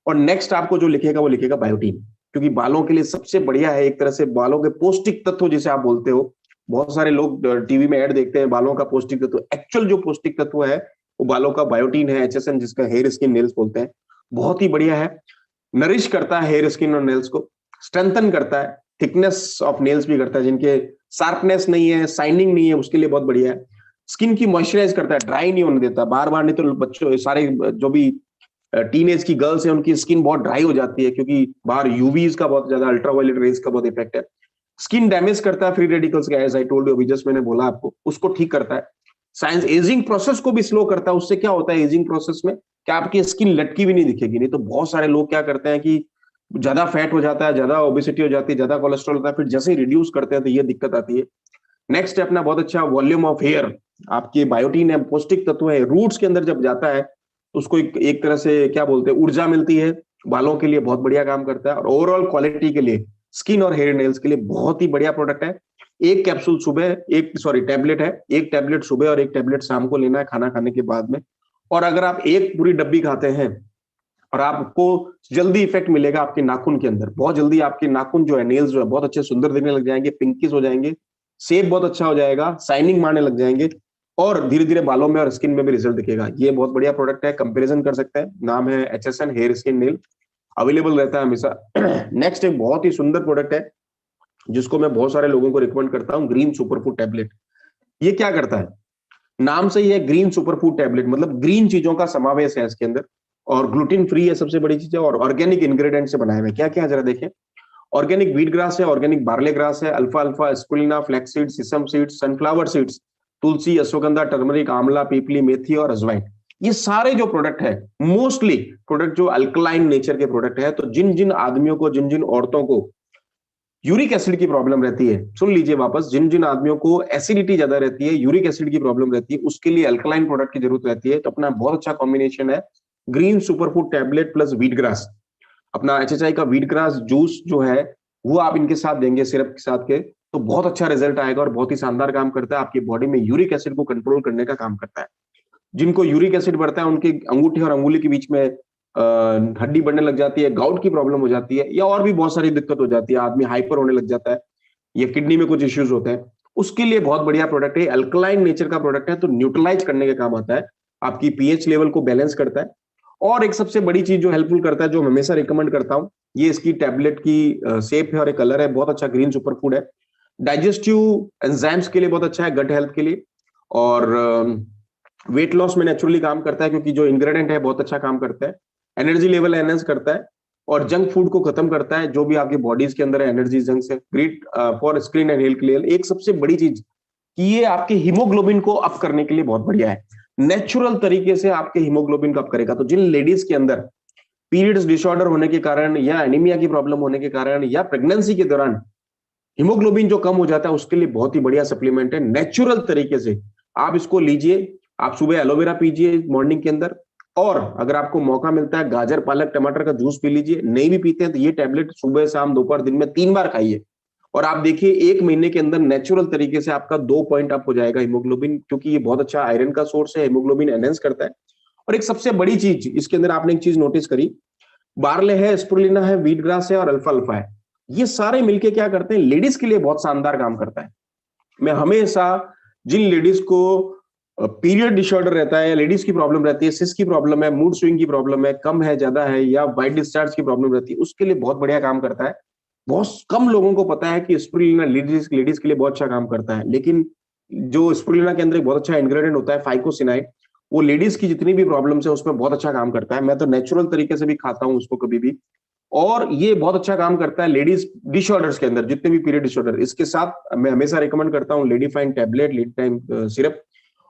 Speaker 2: और नेक्स्ट आपको जो लिखेगा वो लिखेगा बायोटीन, क्योंकि बालों के लिए सबसे बढ़िया है। एक तरह से बालों के पौष्टिक तत्व जिसे आप बोलते हो, बहुत सारे लोग टीवी में ऐड देखते हैं बालों का पौष्टिक तत्व, एक्चुअल जो पौष्टिक तत्व है वो बालों का बायोटीन है, HSN, जिसका हेयर, स्किन, नेल्स बोलते हैं। बहुत ही बढ़िया है, नरिश करता है हेयर, स्किन और नेल्स को, स्ट्रेंथन करता है, थिकनेस ऑफ नेल्स भी करता है, जिनके शार्पनेस नहीं है, शाइनिंग नहीं है, उसके लिए बहुत बढ़िया है। स्किन की मॉइस्चराइज करता है, ड्राई नहीं होने देता बार बार, नहीं तो बच्चों सारे जो भी टीनेज की गर्ल्स है उनकी स्किन बहुत ड्राई हो जाती है, क्योंकि बाहर यूवीज का बहुत ज्यादा, अल्ट्रावायलेट रेज का बहुत इफेक्ट है। स्किन डैमेज करता है फ्री रेडिकल्स का, एज आई टोल्ड यू, अभी जस्ट मैंने बोला आपको, उसको ठीक करता है। साइंस एजिंग प्रोसेस को भी स्लो करता है। उससे क्या होता है एजिंग प्रोसेस में, कि आपकी स्किन लटकी भी नहीं दिखेगी। नहीं तो बहुत सारे लोग क्या करते हैं कि ज्यादा फैट हो जाता है, ज्यादा ओबेसिटी हो जाती है, ज्यादा कोलेस्ट्रॉल होता है, फिर जैसे ही रिड्यूस करते हैं तो ये दिक्कत आती है। नेक्स्ट है अपना बहुत अच्छा वॉल्यूम ऑफ हेयर, आपकी बायोटीन है, पौष्टिक तत्व है, रूट्स के अंदर जब जाता है तो उसको एक तरह से क्या बोलते हैं, ऊर्जा मिलती है, बालों के लिए बहुत बढ़िया काम करता है, और ओवरऑल क्वालिटी के लिए, स्किन और हेयर नेल्स के लिए बहुत ही बढ़िया प्रोडक्ट है। एक कैप्सूल सुबह, टैबलेट है, एक टैबलेट सुबह और एक टैबलेट शाम को लेना है खाना खाने के बाद में। और अगर आप एक पूरी डब्बी खाते हैं, और आपको जल्दी इफेक्ट मिलेगा आपके नाखून के अंदर, बहुत जल्दी आपके नाखून जो है, नेल्स जो है, बहुत अच्छे सुंदर दिखने लग जाएंगे, पिंकिश हो जाएंगे, शेप बहुत अच्छा हो जाएगा, शाइनिंग मारने लग जाएंगे, और धीरे धीरे बालों में और स्किन में भी रिजल्ट दिखेगा। ये बहुत बढ़िया प्रोडक्ट है, कंपैरिजन कर सकते हैं। नाम है HSN hair, skin, nail. Available रहता है हमेशा। नेक्स्ट एक बहुत ही सुंदर प्रोडक्ट है जिसको मैं बहुत सारे लोगों को रिकमेंड करता हूँ, ग्रीन सुपर फूड टैबलेट। ये क्या करता है, नाम से ही है ग्रीन सुपर फूड टैबलेट, मतलब ग्रीन चीजों का समावेश है इसके अंदर, और ग्लूटेन फ्री है सबसे बड़ी चीज है, और ऑर्गेनिक इंग्रेडिएंट से बनाए हुए। क्या क्या जरा देखें, ऑर्गेनिक व्हीट ग्रास है, ऑर्गेनिक बार्ले ग्रास है, अल्फा अल्फा, spirulina, flax seeds, sesame seeds, sunflower seeds, tulsi, ashwagandha, turmeric, amla, पीपली, मेथी और अजवाइन। ये सारे जो प्रोडक्ट है, मोस्टली प्रोडक्ट जो अल्कलाइन नेचर के प्रोडक्ट है, तो जिन जिन आदमियों को, जिन जिन औरतों को यूरिक एसिड की प्रॉब्लम रहती है, सुन लीजिए वापस, जिन जिन आदमियों को एसिडिटी ज्यादा रहती है, यूरिक एसिड की प्रॉब्लम रहती है, उसके लिए अल्कलाइन प्रोडक्ट की जरूरत रहती है। तो अपना बहुत अच्छा कॉम्बिनेशन है green super food tablet plus wheat grass. अपना एचएचआई का व्हीट ग्रास जूस जो है वो आप इनके साथ देंगे, सिरप के साथ के, तो बहुत अच्छा रिजल्ट आएगा और बहुत ही शानदार काम करता है, आपकी बॉडी में यूरिक एसिड को कंट्रोल करने का काम करता है। जिनको यूरिक एसिड बढ़ता है, उनके अंगूठे और अंगुली के बीच में हड्डी बढ़ने लग जाती है, गाउट की प्रॉब्लम हो जाती है, या और भी बहुत सारी दिक्कत हो जाती है, आदमी हाइपर होने लग जाता है, या किडनी में कुछ इश्यूज होते हैं, उसके लिए बहुत बढ़िया प्रोडक्ट है। अल्कलाइन नेचर का प्रोडक्ट है, तो न्यूट्रलाइज करने का काम आता है, आपकी पीएच लेवल को बैलेंस करता है। और एक सबसे बड़ी चीज जो हेल्पफुल करता है, जो मैं हमेशा रिकमेंड करता हूँ, ये इसकी टैबलेट की शेप है और एक कलर है, बहुत अच्छा ग्रीन सुपर फूड है। डाइजेस्टिव एंजाइम्स के लिए बहुत अच्छा है, गट हेल्थ के लिए, और वेट लॉस में नेचुरली काम करता है, क्योंकि जो इंग्रेडिएंट है बहुत अच्छा काम करता है। एनर्जी लेवल एनहेंस करता है और जंक फूड को खत्म करता है, जो भी आपकी बॉडीज के अंदर है एनर्जी जंक से। Great for skin and health के लिए। एक सबसे बड़ी चीज कि ये आपके हीमोग्लोबिन को अप करने के लिए बहुत बढ़िया है, नेचुरल तरीके से आपके हीमोग्लोबिन को अप करेगा। तो जिन लेडीज के अंदर पीरियड्स डिसऑर्डर होने के कारण, या एनीमिया की प्रॉब्लम होने के कारण, या प्रेगनेंसी के दौरान हीमोग्लोबिन जो कम हो जाता है, उसके लिए बहुत ही बढ़िया सप्लीमेंट है, नेचुरल तरीके से आप इसको लीजिए। आप सुबह एलोवेरा पीजिए मॉर्निंग के अंदर, और अगर आपको मौका मिलता है गाजर पालक टमाटर का जूस पी लीजिए। नहीं भी पीते हैं तो ये टैबलेट सुबह शाम दोपहर दिन में 3 बार खाइए, और आप देखिए 1 महीने के अंदर नेचुरल तरीके से आपका 2 पॉइंट अप हो जाएगा हीमोग्लोबिन, क्योंकि ये बहुत अच्छा आयरन का सोर्स है, हीमोग्लोबिन एनहेंस करता है। और एक सबसे बड़ी चीज इसके अंदर आपने एक चीज नोटिस करी, बार्ले है, स्पिरुलिना है, व्हीट ग्रास है और अल्फा अल्फा है, ये सारे मिलके क्या करते हैं, लेडीज के लिए बहुत शानदार काम करता है। मैं हमेशा जिन लेडीज को पीरियड डिसऑर्डर रहता है, या लेडीज की प्रॉब्लम रहती है, सिस की प्रॉब्लम है, मूड स्विंग की प्रॉब्लम है, कम है ज्यादा है, या वाइट डिस्चार्ज की प्रॉब्लम रहती है, उसके लिए बहुत बढ़िया काम करता है। बहुत कम लोगों को पता है कि स्पिरुलिना लेडीज के लिए बहुत अच्छा काम करता है, लेकिन जो स्पिरुलिना के अंदर एक बहुत अच्छा इंग्रेडिएंट होता है फाइकोसिनाइड, वो लेडीज की जितनी भी प्रॉब्लम्स है उसमें बहुत अच्छा काम करता है। मैं तो नेचुरल तरीके से भी खाता हूँ उसको कभी भी, और ये बहुत अच्छा काम करता है लेडीज डिसऑर्डर्स के अंदर, जितने भी पीरियड डिसऑर्डर। इसके साथ मैं हमेशा रिकमेंड करता हूँ lady fine tablet, lady time syrup,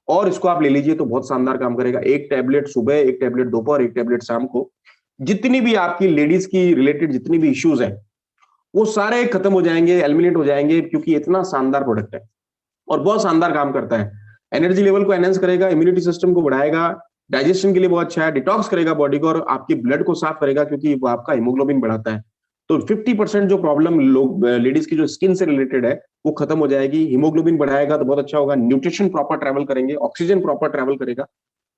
Speaker 2: और इसको आप ले लीजिए तो बहुत शानदार काम करेगा। एक टैबलेट सुबह, एक टैबलेट दोपहर, एक टैबलेट शाम को। जितनी भी आपकी लेडीज की रिलेटेड जितनी भी इश्यूज है वो सारे खत्म हो जाएंगे, एलिमिनेट हो जाएंगे, क्योंकि इतना शानदार प्रोडक्ट है और बहुत शानदार काम करता है। एनर्जी लेवल को एनहेंस करेगा, इम्यूनिटी सिस्टम को बढ़ाएगा, डाइजेशन के लिए बहुत अच्छा है, डिटॉक्स करेगा बॉडी को, और आपकी ब्लड को साफ करेगा, क्योंकि वो आपका हीमोग्लोबिन बढ़ाता है। तो 50% जो प्रॉब्लम लोग लेडीज की जो स्किन से रिलेटेड है वो खत्म हो जाएगी। हीमोग्लोबिन बढ़ाएगा तो बहुत अच्छा होगा, न्यूट्रिशन प्रॉपर ट्रैवल करेंगे, ऑक्सीजन प्रॉपर ट्रैवल करेगा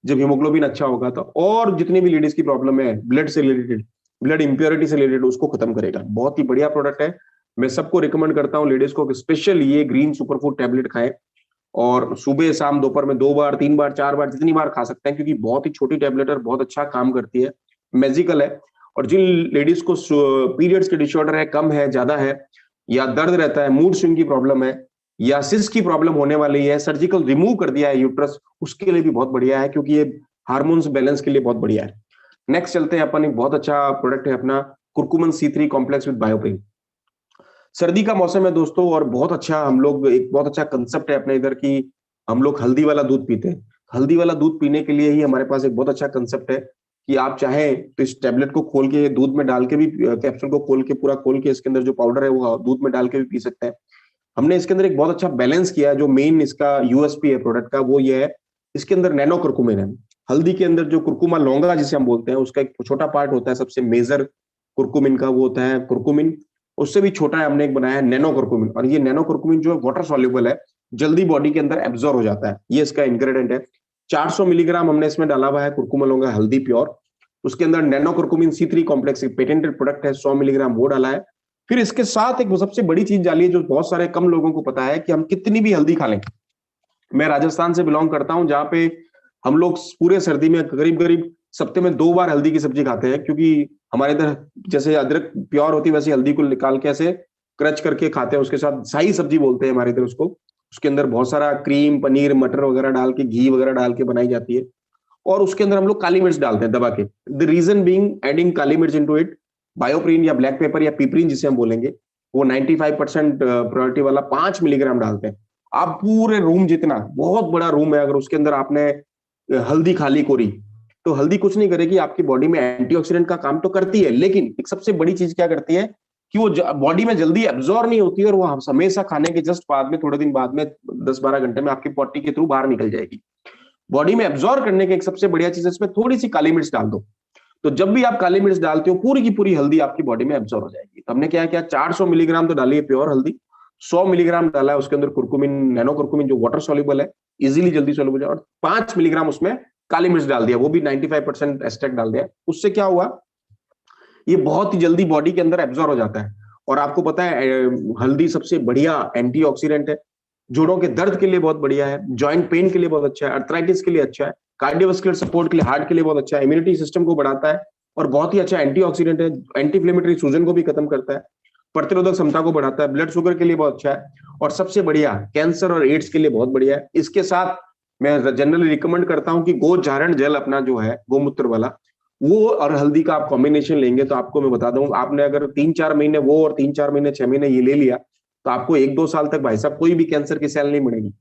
Speaker 2: जब हीमोग्लोबिन अच्छा होगा तो। और जितनी भी लेडीज की प्रॉब्लम है ब्लड से रिलेटेड, ब्लड इंप्योरिटी से रिलेटेड, उसको खत्म करेगा। बहुत ही बढ़िया प्रोडक्ट है, मैं सबको रिकमेंड करता हूँ लेडीज को स्पेशल ये ग्रीन सुपर फूड टैबलेट खाएं, और सुबह शाम दोपहर में 2 बार 3 बार 4 बार जितनी बार खा सकते हैं, क्योंकि बहुत ही छोटी टैबलेट है, बहुत अच्छा काम करती है, मैजिकल है। और जिन लेडीज को पीरियड्स के डिसऑर्डर है, कम है ज्यादा है, या दर्द रहता है, मूड स्विंग की प्रॉब्लम है, या सिस की प्रॉब्लम होने वाली है, सर्जिकल रिमूव कर दिया है यूट्रस, उसके लिए भी बहुत बढ़िया है, क्योंकि ये हार्मोन्स बैलेंस के लिए बहुत बढ़िया है। नेक्स्ट चलते हैं अपन, एक बहुत अच्छा प्रोडक्ट है अपना कुर्कुमिन C3 कॉम्प्लेक्स विद बायोपेन। सर्दी का मौसम है दोस्तों, और बहुत अच्छा हम लोग, एक बहुत अच्छा कंसेप्ट है अपने इधर की, हम लोग हल्दी वाला दूध पीते हैं। हल्दी वाला दूध पीने के लिए ही हमारे पास एक बहुत अच्छा कंसेप्ट है कि आप चाहें तो इस टैबलेट को खोल के दूध में डाल के भी, कैप्सूल को खोल के पूरा खोल के इसके अंदर जो पाउडर है वो दूध में डाल के भी पी सकते हैं। हमने इसके अंदर एक बहुत अच्छा बैलेंस किया है। जो मेन इसका यूएसपी है प्रोडक्ट का वो ये है, इसके अंदर नैनो कुर्कुमिन है। हल्दी के अंदर जो कुर्कुमा लौंगा जिसे हम बोलते हैं, उसका एक छोटा पार्ट होता है सबसे मेजर कुर्कुमिन का, वो होता है कुर्कुमिन। उससे भी छोटा है हमने एक बनाया है नैनो कुर्कुमिन, और ये नैनो कुर्कुमिन जो है वाटर सॉल्युबल है, जल्दी बॉडी के अंदर एब्जॉर्ब हो जाता है। ये इसका इंग्रेडिएंट है। 400 मिलीग्राम हमने इसमें डाला हुआ है कुर्कुमा लौंगा हल्दी प्योर। उसके अंदर नैनो कुर्कुमिन C3 कॉम्प्लेक्स एक पेटेंटेड प्रोडक्ट है, 100 मिलीग्राम वो डाला है। फिर इसके साथ एक सबसे बड़ी चीज डाली है जो बहुत सारे कम लोगों को पता है, कि हम कितनी भी हल्दी खा लें। मैं राजस्थान से बिलोंग करता हूं, जहां पे हम लोग पूरे सर्दी में करीब करीब सप्ते में 2 बार हल्दी की सब्जी खाते हैं, क्योंकि हमारे इधर जैसे अदरक प्योर होती है वैसे हल्दी को निकाल के ऐसे क्रच करके खाते हैं, उसके साथ शाही सब्जी बोलते हैं हमारे इधर उसको। उसके अंदर बहुत सारा क्रीम, पनीर, मटर वगैरह डाल के, घी वगैरह डाल के बनाई जाती है, और उसके अंदर हम लोग काली मिर्च डालते हैं दबा के। द रीजन बीइंग एडिंग काली मिर्च इनटू इट, बायोप्रीन या ब्लैक पेपर या पिपरीन जिसे हम बोलेंगे, वो 95% प्योरिटी वाला 5 मिलीग्राम डालते हैं। आप पूरे रूम जितना, बहुत बड़ा रूम है, अगर उसके अंदर आपने हल्दी खाली कोरी, तो हल्दी कुछ नहीं करेगी, आपकी बॉडी में एंटीऑक्सीडेंट का काम तो करती है, लेकिन एक सबसे बड़ी चीज क्या करती है कि वो बॉडी में जल्दी एब्जॉर्ब नहीं होती है, और वो हमेशा खाने के जस्ट बाद में, थोड़े दिन बाद में, 10-12 घंटे में आपकी पॉटी के थ्रू बाहर निकल जाएगी। बॉडी में एब्जॉर्ब करने की एक सबसे बढ़िया चीज है, इसमें थोड़ी सी काली मिर्च डाल दो। तो जब भी आप काली मिर्च डालते हो, पूरी की पूरी हल्दी आपकी बॉडी में एब्जॉर्ब हो जाएगी। तो हमने क्या किया, 400 मिलीग्राम तो डाली है प्योर हल्दी, 100 मिलीग्राम डाला है उसके अंदर कुरकुमिन, नैनो कुरकुमिन, जो वाटर सॉल्युबल है, इजीली जल्दी सॉल्युबल है, और 5 मिलीग्राम उसमें काली मिर्च डाल दिया, वो भी 95% एक्सट्रैक्ट डाल दिया। उससे क्या हुआ, ये बहुत ही जल्दी बॉडी के अंदर एब्जॉर्ब हो जाता है। और आपको पता है हल्दी सबसे बढ़िया एंटीऑक्सीडेंट है, जोड़ों के दर्द के लिए बहुत बढ़िया है, जॉइंट पेन के लिए बहुत अच्छा है, अर्थराइटिस के लिए अच्छा है, कार्डियोवास्कुलर सपोर्ट के लिए, हार्ट के लिए बहुत अच्छा है, इम्यूनिटी सिस्टम को बढ़ाता है, और बहुत ही अच्छा एंटीऑक्सीडेंट है, एंटी इन्फ्लेमेटरी सूजन को भी खत्म करता है, प्रतिरोधक क्षमता को बढ़ाता है, ब्लड शुगर के लिए बहुत अच्छा है, और सबसे बढ़िया कैंसर और एड्स के लिए बहुत बढ़िया है। इसके साथ मैं जनरली रिकमेंड करता हूं कि गोचारण जल अपना जो है गोमूत्र वाला, वो और हल्दी का आप कॉम्बिनेशन लेंगे तो आपको मैं बता दूं, आपने अगर 3-4 महीने वो और 3-4 महीने 6 महीने ये ले लिया, तो आपको 1-2 साल तक भाई साहब कोई भी कैंसर की सेल नहीं बढ़ेगी।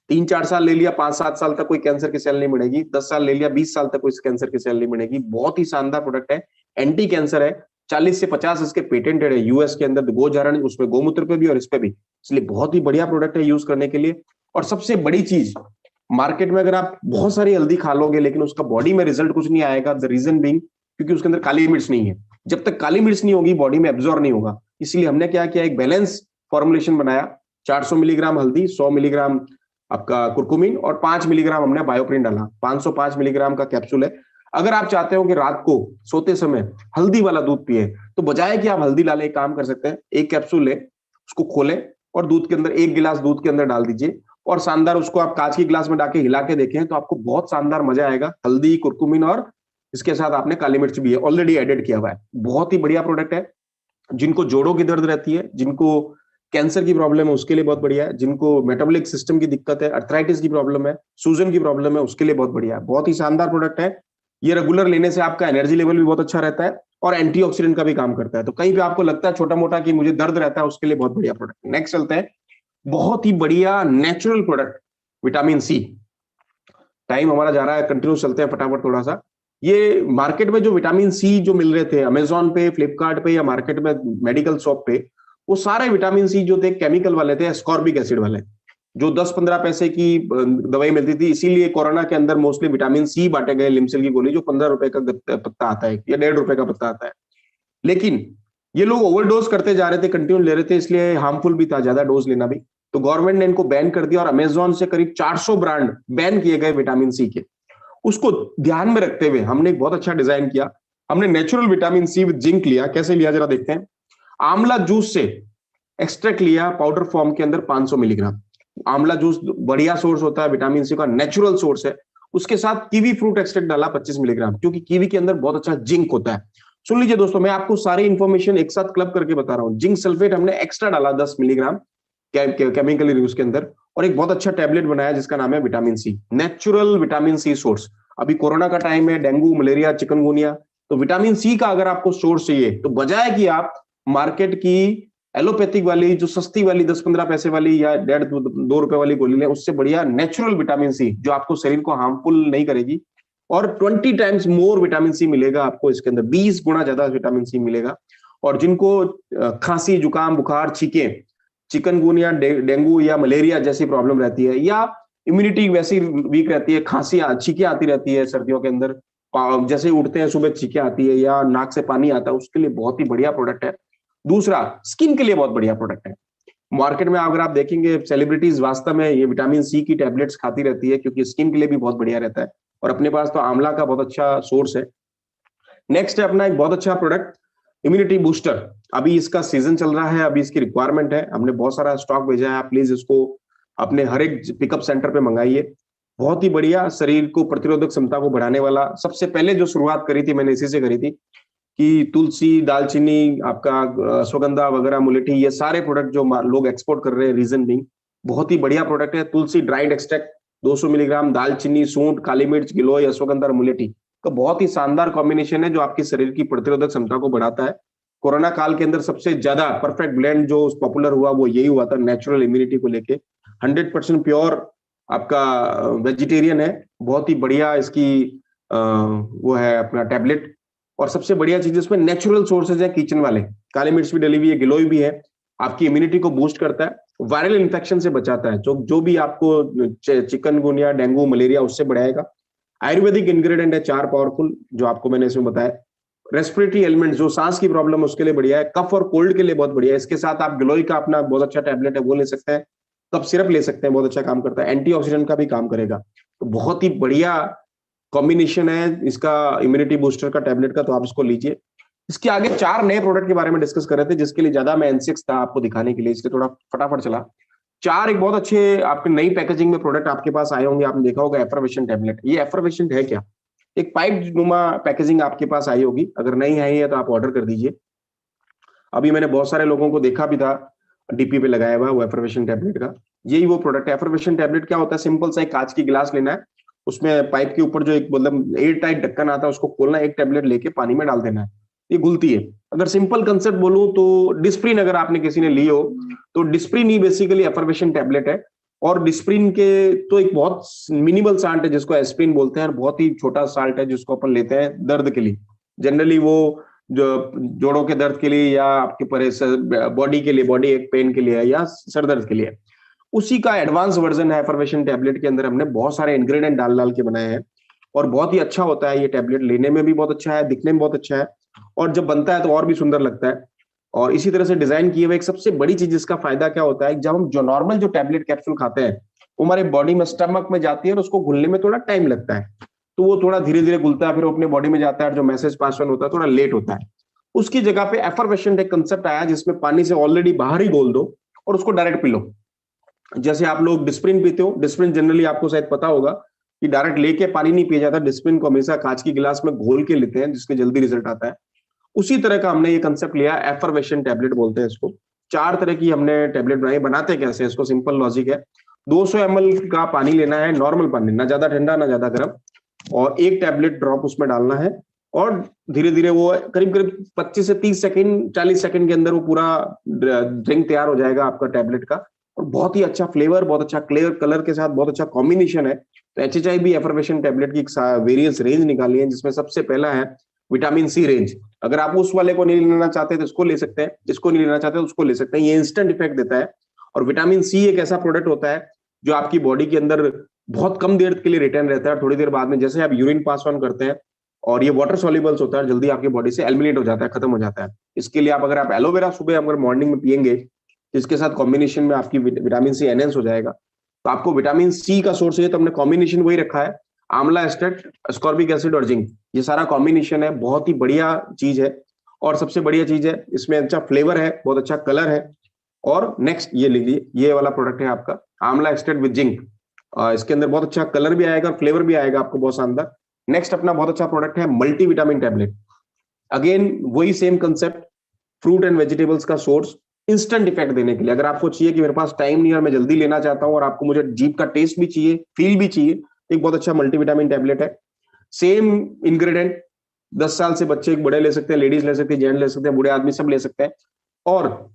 Speaker 2: 3-4 साल ले लिया, 5-7 साल तक कोई कैंसर की सेल नहीं बढ़ेगी, 10 साल ले लिया, 20 साल तक कोई कैंसर की सेल नहीं बढ़ेगी। बहुत ही शानदार प्रोडक्ट है, एंटी कैंसर है, 40 से 50 इसके पेटेंटेड है यूएस के अंदर, गोचारण, उसमें गोमूत्र पे भी और इस पे भी, इसलिए बहुत ही बढ़िया प्रोडक्ट है यूज करने के लिए। और सबसे बड़ी चीज, मार्केट में अगर आप बहुत सारी हल्दी खा लोगे लेकिन उसका बॉडी में रिजल्ट कुछ नहीं आएगा, द रीजन बीइंग क्योंकि उसके अंदर काली मिर्च नहीं है। जब तक काली मिर्च नहीं होगी बॉडी में एब्जॉर्ब नहीं होगा। इसलिए हमने क्या किया, एक बैलेंस फॉर्मुलेशन बनाया, 400 मिलीग्राम हल्दी, 100 मिलीग्राम आपका कुरकुमिन, और 5 मिलीग्राम हमने बायोप्रिन डाला, 505 मिलीग्राम का कैप्सूल है। अगर आप चाहते हो कि रात को सोते समय हल्दी वाला दूध पिए, तो बजाय कि आप हल्दी डालें, एक काम कर सकते हैं, एक कैप्सूल ले, उसको खोलें और दूध के अंदर, 1 गिलास दूध के अंदर डाल दीजिए, और शानदार उसको आप कांच की गिलास में डाके हिला के देखें, तो आपको बहुत शानदार मजा आएगा। हल्दी, कुरकुमिन, और इसके साथ आपने काली मिर्च भी है ऑलरेडी एडेड किया हुआ है। बहुत ही बढ़िया प्रोडक्ट है। जिनको जोड़ों की दर्द रहती है, जिनको कैंसर की प्रॉब्लम है, उसके लिए बहुत बढ़िया है। जिनको मेटाबॉलिक सिस्टम की दिक्कत है, अर्थराइटिस की प्रॉब्लम है, सूजन की प्रॉब्लम है, उसके लिए बहुत बढ़िया है। बहुत ही शानदार प्रोडक्ट है। ये रेगुलर लेने से आपका एनर्जी लेवल भी बहुत अच्छा रहता है और एंटीऑक्सीडेंट का भी काम करता है। तो कहीं पे आपको लगता है छोटा मोटा कि मुझे दर्द रहता है, उसके लिए बहुत बढ़िया प्रोडक्ट। नेक्स्ट चलते हैं, बहुत ही बढ़िया natural product, vitamin C. Time हमारा जा रहा है, कंटिन्यू चलते हैं फटाफट थोड़ा सा। ये मार्केट में जो विटामिन सी जो मिल रहे थे अमेजोन पे, फ्लिपकार्ट पे, या मार्केट में मेडिकल शॉप पे, वो सारे विटामिन सी जो थे केमिकल वाले थे, एस्कॉर्बिक एसिड वाले, जो 10-15 पैसे की दवाई मिलती थी। इसीलिए कोरोना के अंदर मोस्टली विटामिन सी बांटे गए, लिमसेल की गोली जो 15 रुपए का पत्ता आता है या 1.5 रुपए का पत्ता आता है। लेकिन ये लोग ओवरडोज करते जा रहे थे, कंटिन्यू ले रहे थे, इसलिए हार्मफुल भी था ज्यादा डोज लेना भी। तो गवर्नमेंट ने इनको बैन कर दिया और अमेजोन से करीब 400 ब्रांड बैन किए गए विटामिन सी के। उसको ध्यान में रखते हुए हमने एक बहुत अच्छा डिजाइन किया। हमने natural vitamin C with zinc लिया। कैसे लिया जरा देखते हैं। आंवला जूस से एक्सट्रैक्ट लिया पाउडर फॉर्म के अंदर 500 मिलीग्राम। आंवला जूस बढ़िया सोर्स होता है विटामिन सी का, नेचुरल सोर्स है। उसके साथ कीवी फ्रूट एक्सट्रैक्ट डाला 25 मिलीग्राम, क्योंकि कीवी के अंदर बहुत अच्छा जिंक होता है। सुन लीजिए दोस्तों, मैं आपको सारी इंफॉर्मेशन एक साथ क्लब करके बता रहा हूं। जिंक सल्फेट हमने एक्स्ट्रा डाला 10 मिलीग्राम केमिकल उसके अंदर, और एक बहुत अच्छा टैबलेट बनाया जिसका नाम है vitamin C, natural vitamin C source. अभी कोरोना का टाइम है, डेंगू, मलेरिया, चिकनगुनिया, तो विटामिन सी का अगर आपको सोर्स चाहिए तो बजाय कि आप मार्केट की एलोपैथिक वाली जो सस्ती वाली 10-15 पैसे वाली या 1.5-2 रुपए वाली गोली लें, उससे बढ़िया नेचुरल विटामिन सी जो आपको शरीर को हार्मफुल नहीं करेगी, और 20 टाइम्स मोर विटामिन सी मिलेगा आपको इसके अंदर, 20 गुना ज्यादा विटामिन सी मिलेगा। और जिनको खांसी, जुकाम, बुखार, छींके, चिकनगुनिया, डेंगू या मलेरिया जैसी प्रॉब्लम रहती है, या इम्यूनिटी वैसी वीक रहती है, खांसी, छींके आती रहती है सर्दियों के अंदर, जैसे उठते हैं सुबह छींके आती है या नाक से पानी आता है, उसके लिए बहुत ही बढ़िया प्रोडक्ट है। दूसरा, स्किन के लिए बहुत बढ़िया प्रोडक्ट है। मार्केट में अगर आप देखेंगे सेलिब्रिटीज वास्तव में ये विटामिन सी की टैबलेट्स खाती रहती है, क्योंकि स्किन के लिए भी बहुत बढ़िया रहता है। और अपने पास तो आंवला का बहुत अच्छा सोर्स है। नेक्स्ट है अपना एक बहुत अच्छा प्रोडक्ट, इम्यूनिटी बूस्टर। अभी इसका सीजन चल रहा है, अभी इसकी रिक्वायरमेंट है, हमने बहुत सारा स्टॉक भेजा है। आप प्लीज इसको अपने हर एक पिकअप सेंटर पे मंगाइए। बहुत ही बढ़िया, शरीर को प्रतिरोधक क्षमता को बढ़ाने वाला। सबसे पहले जो शुरुआत करी थी मैंने इसी से करी थी कि तुलसी, दालचीनी, आपका अश्वगंधा वगैरह, मुलेठी, ये सारे प्रोडक्ट जो लोग एक्सपोर्ट कर रहे हैं, रीजन बीइंग बहुत ही बढ़िया प्रोडक्ट है। तुलसी ड्राइड एक्सट्रैक्ट 200 मिलीग्राम, दालचीनी, सूंठ, काली मिर्च, गिलोय, अश्वगंधा और मुलेठी का बहुत ही शानदार कॉम्बिनेशन है जो आपकी शरीर की प्रतिरोधक क्षमता को बढ़ाता है। कोरोना काल के अंदर सबसे ज्यादा परफेक्ट ब्लेंड जो पॉपुलर हुआ वो यही हुआ था, नेचुरल इम्यूनिटी को लेके। 100% प्योर आपका वेजिटेरियन है, बहुत ही बढ़िया इसकी वो है अपना टैबलेट। और सबसे बढ़िया चीज इसमें नेचुरल सोर्सेज है किचन वाले, काली मिर्च भी डली हुई है, गिलोय भी है, आपकी इम्यूनिटी को बूस्ट करता है, वायरल इन्फेक्शन से बचाता है, जो भी आपको चिकनगुनिया, डेंगू, मलेरिया उससे बढ़ाएगा। आयुर्वेदिक इंग्रेडिएंट है 4 पावरफुल जो आपको मैंने इसमें बताया। रेस्पिरेटरी एलिमेंट जो सांस की प्रॉब्लम है उसके लिए बढ़िया है, कफ और कोल्ड के लिए बहुत बढ़िया है। इसके साथ आप गिलोय का अपना बहुत अच्छा टैबलेट है वो ले सकते हैं, कफ सिरप ले सकते हैं, बहुत अच्छा काम करता है, एंटीऑक्सीडेंट का भी काम करेगा। तो बहुत ही बढ़िया कॉम्बिनेशन है इसका इम्यूनिटी बूस्टर का टैबलेट का, तो आप इसको लीजिए। इसके आगे 4 नए प्रोडक्ट के बारे में डिस्कस कर रहे थे जिसके लिए ज्यादा मैं एनसिक्स था आपको दिखाने के लिए, इसलिए थोड़ा फटाफट चला। 4 एक बहुत अच्छे आपके नई पैकेजिंग में प्रोडक्ट आपके पास आए होंगे, आपने देखा होगा एफर्वेशन टैबलेट। ये एफर्वेशन है क्या? एक पाइप नुमा पैकेजिंग आपके पास आई होगी, अगर नहीं आई है तो आप ऑर्डर कर दीजिए। अभी मैंने बहुत सारे लोगों को देखा भी था डीपी पे लगाया हुआ वो एफर्वेशन टैबलेट का, यही वो प्रोडक्ट है। एफर्वेशन टैबलेट क्या होता है? सिंपल सा एक कांच की गिलास लेना है, उसमें पाइप के ऊपर जो एक मतलब एयर टाइट ढक्कन आता है उसको खोलना है, एक टैबलेट लेके पानी में डाल देना है, ये घुलती है। अगर सिंपल कंसेप्ट बोलूं तो डिस्प्रिन अगर आपने किसी ने ली हो तो डिस्प्रिन ही बेसिकली एफर्वेशन टैबलेट है। और डिस्प्रिन के तो एक बहुत मिनिमल साल्ट है जिसको एस्प्रिन बोलते हैं, और बहुत ही छोटा साल्ट है जिसको अपन लेते हैं दर्द के लिए, जनरली वो जो जोड़ों के दर्द के लिए या आपके बॉडी के लिए, बॉडी एक पेन के लिए या सर दर्द के लिए, उसी का एडवांस वर्जन है एफर्वेशन टैबलेट के अंदर। हमने बहुत सारे इंग्रेडिएंट डाल डाल के बनाए हैं और बहुत ही अच्छा होता है ये टैबलेट, लेने में भी बहुत अच्छा है, दिखने में बहुत अच्छा है, और जब बनता है तो और भी सुंदर लगता है। और इसी तरह से डिजाइन किए हुए। एक सबसे बड़ी चीज इसका फायदा क्या होता है, जब हम जो नॉर्मल जो टैबलेट कैप्सूल खाते हैं वो हमारे बॉडी में स्टमक में जाती है और उसको घुलने में थोड़ा टाइम लगता है, तो वो थोड़ा धीरे धीरे घुलता है, फिर वो अपने बॉडी में जाता है और जो मैसेज पास ऑन होता है थोड़ा लेट होता है। उसकी जगह पे एफर्वेशन एक कंसेप्ट आया जिसमें पानी से ऑलरेडी बाहर ही घोल दो और उसको डायरेक्ट पी लो। जैसे आप लोग डिस्प्रिन पीते हो, डिस्प्रिन जनरली आपको शायद पता होगा कि डायरेक्ट लेके पानी नहीं पिया जाता, डिस्प्रिन को हमेशा कांच की गिलास में घोल के लेते हैं जिसके जल्दी रिजल्ट आता है। उसी तरह का हमने ये कंसेप्ट लिया, एफर्वेशन टैबलेट बोलते हैं इसको। 4 तरह की हमने टैबलेट बनाई। बनाते कैसे हैं इसको? सिंपल लॉजिक है, 200 ml का पानी लेना है, नॉर्मल पानी, ना ज्यादा ठंडा ना ज्यादा गर्म, और एक टैबलेट ड्रॉप उसमें डालना है, और धीरे धीरे वो करीब करीब 25 से 30 सेकंड 40 सेकंड के अंदर वो पूरा ड्रिंक तैयार हो जाएगा आपका टैबलेट का। और बहुत ही अच्छा फ्लेवर, बहुत अच्छा क्लियर कलर के साथ बहुत अच्छा कॉम्बिनेशन है। तो HHIV एफर्वेशन टैबलेट की वेरियस रेंज निकाली है जिसमें सबसे पहला है विटामिन सी रेंज। अगर आप उस वाले को नहीं लेना चाहते तो इसको ले सकते हैं, इसको नहीं लेना चाहते तो उसको ले सकते हैं, ये इंस्टेंट इफेक्ट देता है। और विटामिन सी एक ऐसा प्रोडक्ट होता है जो आपकी बॉडी के अंदर बहुत कम देर के लिए रिटर्न रहता है, थोड़ी देर बाद में जैसे आप यूरिन पास ऑन करते हैं, और ये वाटर सॉल्युबल्स होता है, जल्दी आपकी बॉडी से एलिमिनेट हो जाता है, खत्म हो जाता है। इसके लिए अगर आप एलोवेरा सुबह अगर मॉर्निंग में पियेंगे, इसके साथ कॉम्बिनेशन में आपकी विटामिन सी एनहेंस हो जाएगा। तो आपको विटामिन सी का सोर्स है तो हमने कॉम्बिनेशन वही रखा है, आंवला एस्टेट, स्कॉर्बिक एसिड और जिंक, ये सारा कॉम्बिनेशन है, बहुत ही बढ़िया चीज है। और सबसे बढ़िया चीज है इसमें अच्छा फ्लेवर है, बहुत अच्छा कलर है। और नेक्स्ट ये लीजिए, ये वाला प्रोडक्ट है आपका आंवला एस्टेट विद जिंक, इसके अंदर बहुत अच्छा कलर भी आएगा, फ्लेवर भी आएगा आपको बहुत शानदार। नेक्स्ट अपना बहुत अच्छा प्रोडक्ट है मल्टी विटामिन टैबलेट। अगेन वही same concept, fruit and vegetables का सोर्स, इंस्टेंट इफेक्ट देने के लिए। अगर आपको चाहिए कि मेरे पास टाइम नहीं है और मैं जल्दी लेना चाहता हूं और आपको मुझे जीभ का टेस्ट भी चाहिए, फील भी चाहिए, एक बहुत अच्छा मल्टीविटामिन टैबलेट है। सेम इंग्रेडिएंट, 10 साल से बच्चे बड़े ले सकते हैं, लेडीज ले सकते हैं, जेंट्स ले सकते हैं, बूढ़े आदमी सब ले सकते हैं, और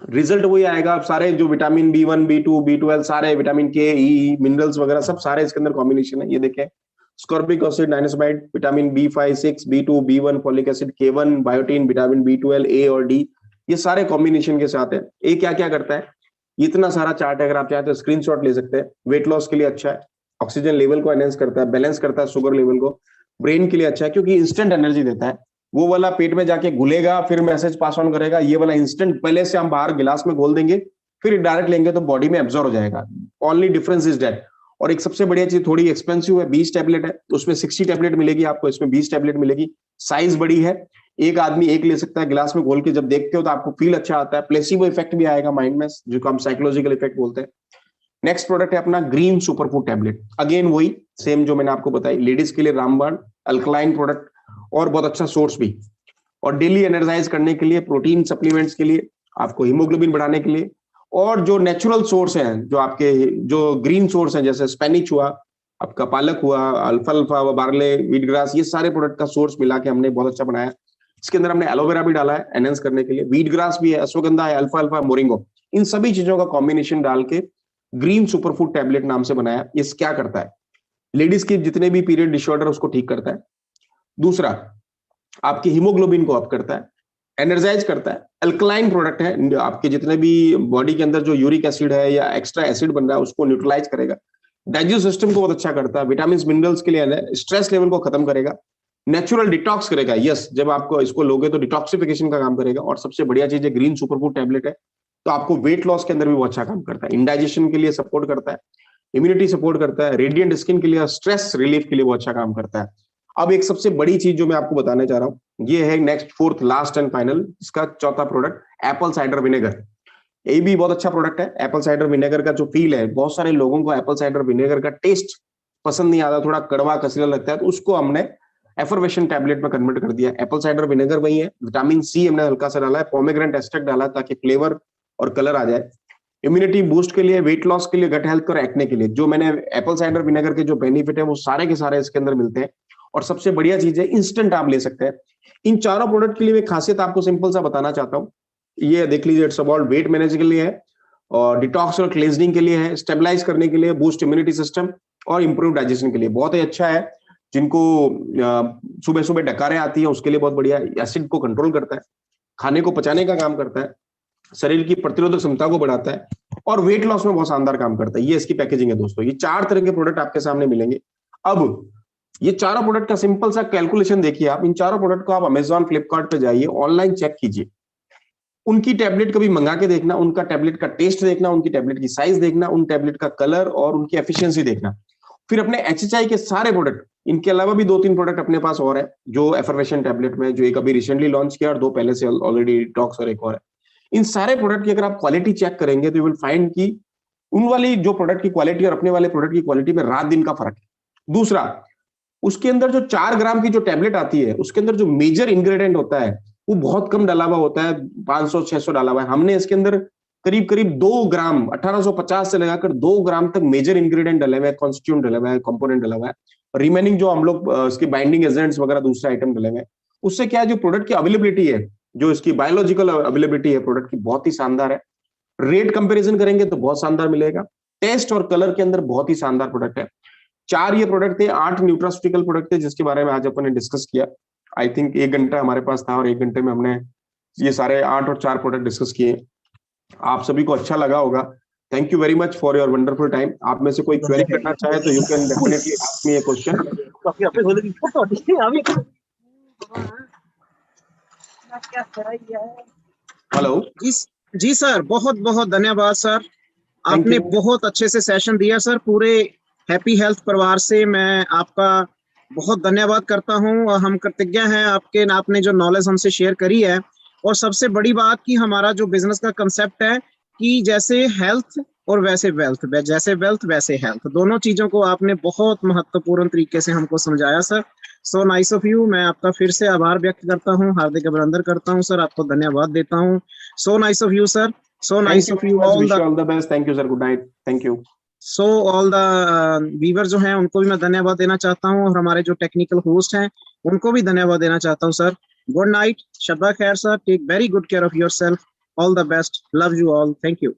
Speaker 2: रिजल्ट वही आएगा। सारे जो विटामिन B1, B2, B12, सारे विटामिन के, ई, मिनरल्स वगैरह सब सारे इसके अंदर कॉम्बिनेशन है। ये देखें, ascorbic acid, niacinamide, vitamin B5, 6, B2, B1, folic acid, K1, biotin, vitamin B12, A और D, ये सारे कॉम्बिनेशन के साथ है। ये क्या क्या करता है, इतना सारा चार्ट है, अगर आप चाहते तो स्क्रीनशॉट ले सकते हैं। वेट लॉस के लिए अच्छा है, ऑक्सीजन लेवल को एनहेंस करता है, बैलेंस करता है शुगर लेवल को, ब्रेन के लिए अच्छा है क्योंकि इंस्टेंट एनर्जी देता है। वो वाला पेट में जाके घुलेगा फिर मैसेज पास ऑन करेगा, ये वाला इंस्टेंट पहले से हम बाहर गिलास में घोल देंगे फिर डायरेक्ट लेंगे तो बॉडी में एब्जॉर्ब हो जाएगा। Only difference is that. और एक सबसे बढ़िया चीज, थोड़ी एक्सपेंसिव है, 20 टैबलेट है, उसमें 60 टैबलेट मिलेगी आपको, इसमें 20 टैबलेट मिलेगी। साइज बड़ी है, एक आदमी एक ले सकता है, गिलास में घोल के जब देखते हो तो आपको फील अच्छा आता है, प्लेसिबो इफेक्ट भी आएगा माइंड में, जो हम साइकोलॉजिकल इफेक्ट बोलते हैं। नेक्स्ट प्रोडक्ट है अपना ग्रीन सुपरफूड टैबलेट। अगेन वही सेम जो मैंने आपको बताई, लेडीज के लिए रामबाण अल्कलाइन प्रोडक्ट और बहुत अच्छा सोर्स भी, और डेली एनर्जाइज करने के लिए, प्रोटीन सप्लीमेंट्स के लिए, आपको हीमोग्लोबिन बढ़ाने के लिए, और जो नेचुरल सोर्स हैं, जो आपके जो ग्रीन सोर्स हैं, जैसे स्पेनिच हुआ, आपका पालक हुआ, अल्फाल्फा हुआ, बार्ले, व्हीट ग्रास, ये सारे प्रोडक्ट का सोर्स मिला के हमने बहुत अच्छा बनाया। इसके अंदर हमने एलोवेरा भी डाला है एनहेंस करने के लिए, व्हीट ग्रास भी है, अश्वगंधा है, अल्फाल्फा, मोरिंगो, इन सभी चीजों का कॉम्बिनेशन डाल के ग्रीन सुपरफूड टैबलेट नाम से बनाया। ये क्या करता है, लेडीज के जितने भी पीरियड डिसऑर्डर उसको ठीक करता है। दूसरा, आपके हीमोग्लोबिन को अप करता है, एनर्जाइज करता है, अल्कलाइन प्रोडक्ट है, आपके जितने भी बॉडी के अंदर जो यूरिक एसिड है या एक्स्ट्रा एसिड बन रहा है उसको न्यूट्रलाइज करेगा, डाइजेस्ट सिस्टम को बहुत अच्छा करता है, विटामिन मिनरल्स के लिए, स्ट्रेस लेवल को खत्म करेगा, नेचुरल डिटॉक्स करेगा। यस, जब आपको इसको लोगे तो डिटॉक्सिफिकेशन का काम करेगा। और सबसे बढ़िया चीज है ग्रीन सुपरफूड टैबलेट है, तो आपको वेट लॉस के अंदर भी बहुत अच्छा काम करता है, इंडाइजेशन के लिए सपोर्ट करता है, इम्यूनिटी सपोर्ट करता है, रेडिएंट स्किन के लिए, स्ट्रेस रिलीफ के लिए बहुत अच्छा काम करता है। अब एक सबसे बड़ी चीज जो मैं आपको बताने चाह रहा हूं, ये है next fourth last and final, इसका चौथा प्रोडक्ट एप्पल साइडर विनेगर। ये भी बहुत अच्छा प्रोडक्ट है। एप्पल साइडर विनेगर का जो फील है, बहुत सारे लोगों को एप्पल साइडर विनेगर का टेस्ट पसंद नहीं आता, थोड़ा कड़वा कसला लगता है, तो उसको हमने एफर्वेशन टैबलेट में कन्वर्ट कर दिया। एप्पल साइडर विनेगर वही है, विटामिन सी हमने हल्का सा डाला है, पोमेग्रेनेट एक्सट्रैक्ट डाला ताकि फ्लेवर और कलर आ जाए, इम्यूनिटी बूस्ट के लिए, वेट लॉस के लिए, गट हेल्थ और एक्ने के लिए। जो मैंने एप्पल साइडर विनेगर के जो बेनिफिट है वो सारे के सारे इसके अंदर मिलते हैं। और सबसे बढ़िया चीज है, इंस्टेंट आप ले सकते हैं। इन चारों प्रोडक्ट के लिए मैं खासियत आपको सिंपल सा बताना चाहता हूँ। ये देख लीजिए, इट्स अबाउट वेट मैनेज के लिए है, और डिटॉक्स और क्लींजिंग के लिए है, स्टेबलाइज करने के लिए, बूस्ट इम्यूनिटी सिस्टम और इंप्रूव डाइजेशन के लिए बहुत ही अच्छा है। जिनको सुबह सुबह डकारें आती है उसके लिए बहुत बढ़िया, एसिड को कंट्रोल करता है, खाने को पचाने का काम करता है, शरीर की प्रतिरोधक क्षमता को बढ़ाता है, और वेट लॉस में बहुत शानदार काम करता है। ये इसकी पैकेजिंग है दोस्तों। ये 4 तरह के प्रोडक्ट आपके सामने मिलेंगे। अब ये चारों प्रोडक्ट का सिंपल सा कैलकुलेशन देखिए आप। इन चारों प्रोडक्ट को आप अमेजॉन, फ्लिपकार्ट पे जाइए, ऑनलाइन चेक कीजिए, उनकी टैबलेट कभी मंगा के देखना, उनका टैबलेट का टेस्ट देखना, उनकी टैबलेट की साइज देखना, उन टैबलेट का कलर और उनकी एफिशिएंसी देखना। फिर अपने एचएचआई के सारे प्रोडक्ट, इनके अलावा भी 2-3 प्रोडक्ट अपने पास और है, जो एफर्वेशन टैबलेट में, जो एक अभी रिसेंटली लॉन्च किया और 2 पहले से ऑलरेडी डिटॉक्स और एक और है। इन सारे प्रोडक्ट की अगर आप क्वालिटी चेक करेंगे तो यू विल फाइंड कि उन वाली जो प्रोडक्ट की क्वालिटी और अपने वाले प्रोडक्ट की क्वालिटी में रात दिन का फर्क है। दूसरा, उसके अंदर जो 4 ग्राम की जो टैबलेट आती है, उसके अंदर जो मेजर इंग्रेडिएंट होता है वो बहुत कम डाला हुआ होता है, 500-600 डाला हुआ है। हमने इसके अंदर करीब करीब 2 ग्राम 1850 से लगाकर 2 ग्राम तक मेजर इंग्रेडिएंट डले हुए हैं, कॉन्स्टिट्यूएंट डले हुए हैं, कंपोनेंट डला हुआ है। रिमेनिंग जो हम लोग इसके बाइंडिंग एजेंट्स वगैरह दूसरे आइटम डले हुए हैं, उससे क्या है, जो प्रोडक्ट की अवेलेबिलिटी है, जो इसकी बायोलॉजिकल अवेलेबिलिटी है प्रोडक्ट की, बहुत ही शानदार है। रेट कंपैरिजन करेंगे तो बहुत शानदार मिलेगा। टेस्ट और कलर के अंदर बहुत ही शानदार प्रोडक्ट है। 4 ये प्रोडक्ट थे, 8 न्यूट्रास्यूटिकल प्रोडक्ट थे, जिसके बारे में आज अपन ने डिस्कस किया। आई थिंक 1 घंटा हमारे पास था और 1 घंटे में हमने ये सारे 8 और 4 प्रोडक्ट डिस्कस किए। आप सभी को अच्छा लगा होगा। Thank you very much for your wonderful time. आप में से कोई क्वेरी करना चाहे तो you can definitely ask me a question. Hello
Speaker 1: जी सर, बहुत बहुत धन्यवाद सर, आपने बहुत अच्छे से सेशन दिया सर। पूरे हैप्पी हेल्थ परिवार से मैं आपका बहुत धन्यवाद करता हूं, और हम कृतज्ञ हैं आपने जो नॉलेज हमसे शेयर करी है। और सबसे बड़ी बात कि हमारा जो बिजनेस का कंसेप्ट है कि जैसे हेल्थ और वैसे वेल्थ, जैसे वेल्थ वैसे हेल्थ, दोनों चीजों को आपने बहुत महत्वपूर्ण तरीके से हमको समझाया sir. So nice of you. मैं आपका फिर से आभार व्यक्त करता हूँ, हार्दिक अभिनंदन करता हूँ सर, आपको धन्यवाद देता हूँ। So nice of you sir, so nice of you.
Speaker 2: All the best. Thank you sir, good night, thank you.
Speaker 1: So all the viewer जो हैं उनको भी मैं धन्यवाद देना चाहता हूँ, और हमारे जो टेक्निकल होस्ट हैं उनको भी धन्यवाद देना चाहता हूँ सर। गुड नाइट, शब्बा खैर sir, take very good care of yourself, all the best, love you all, thank you.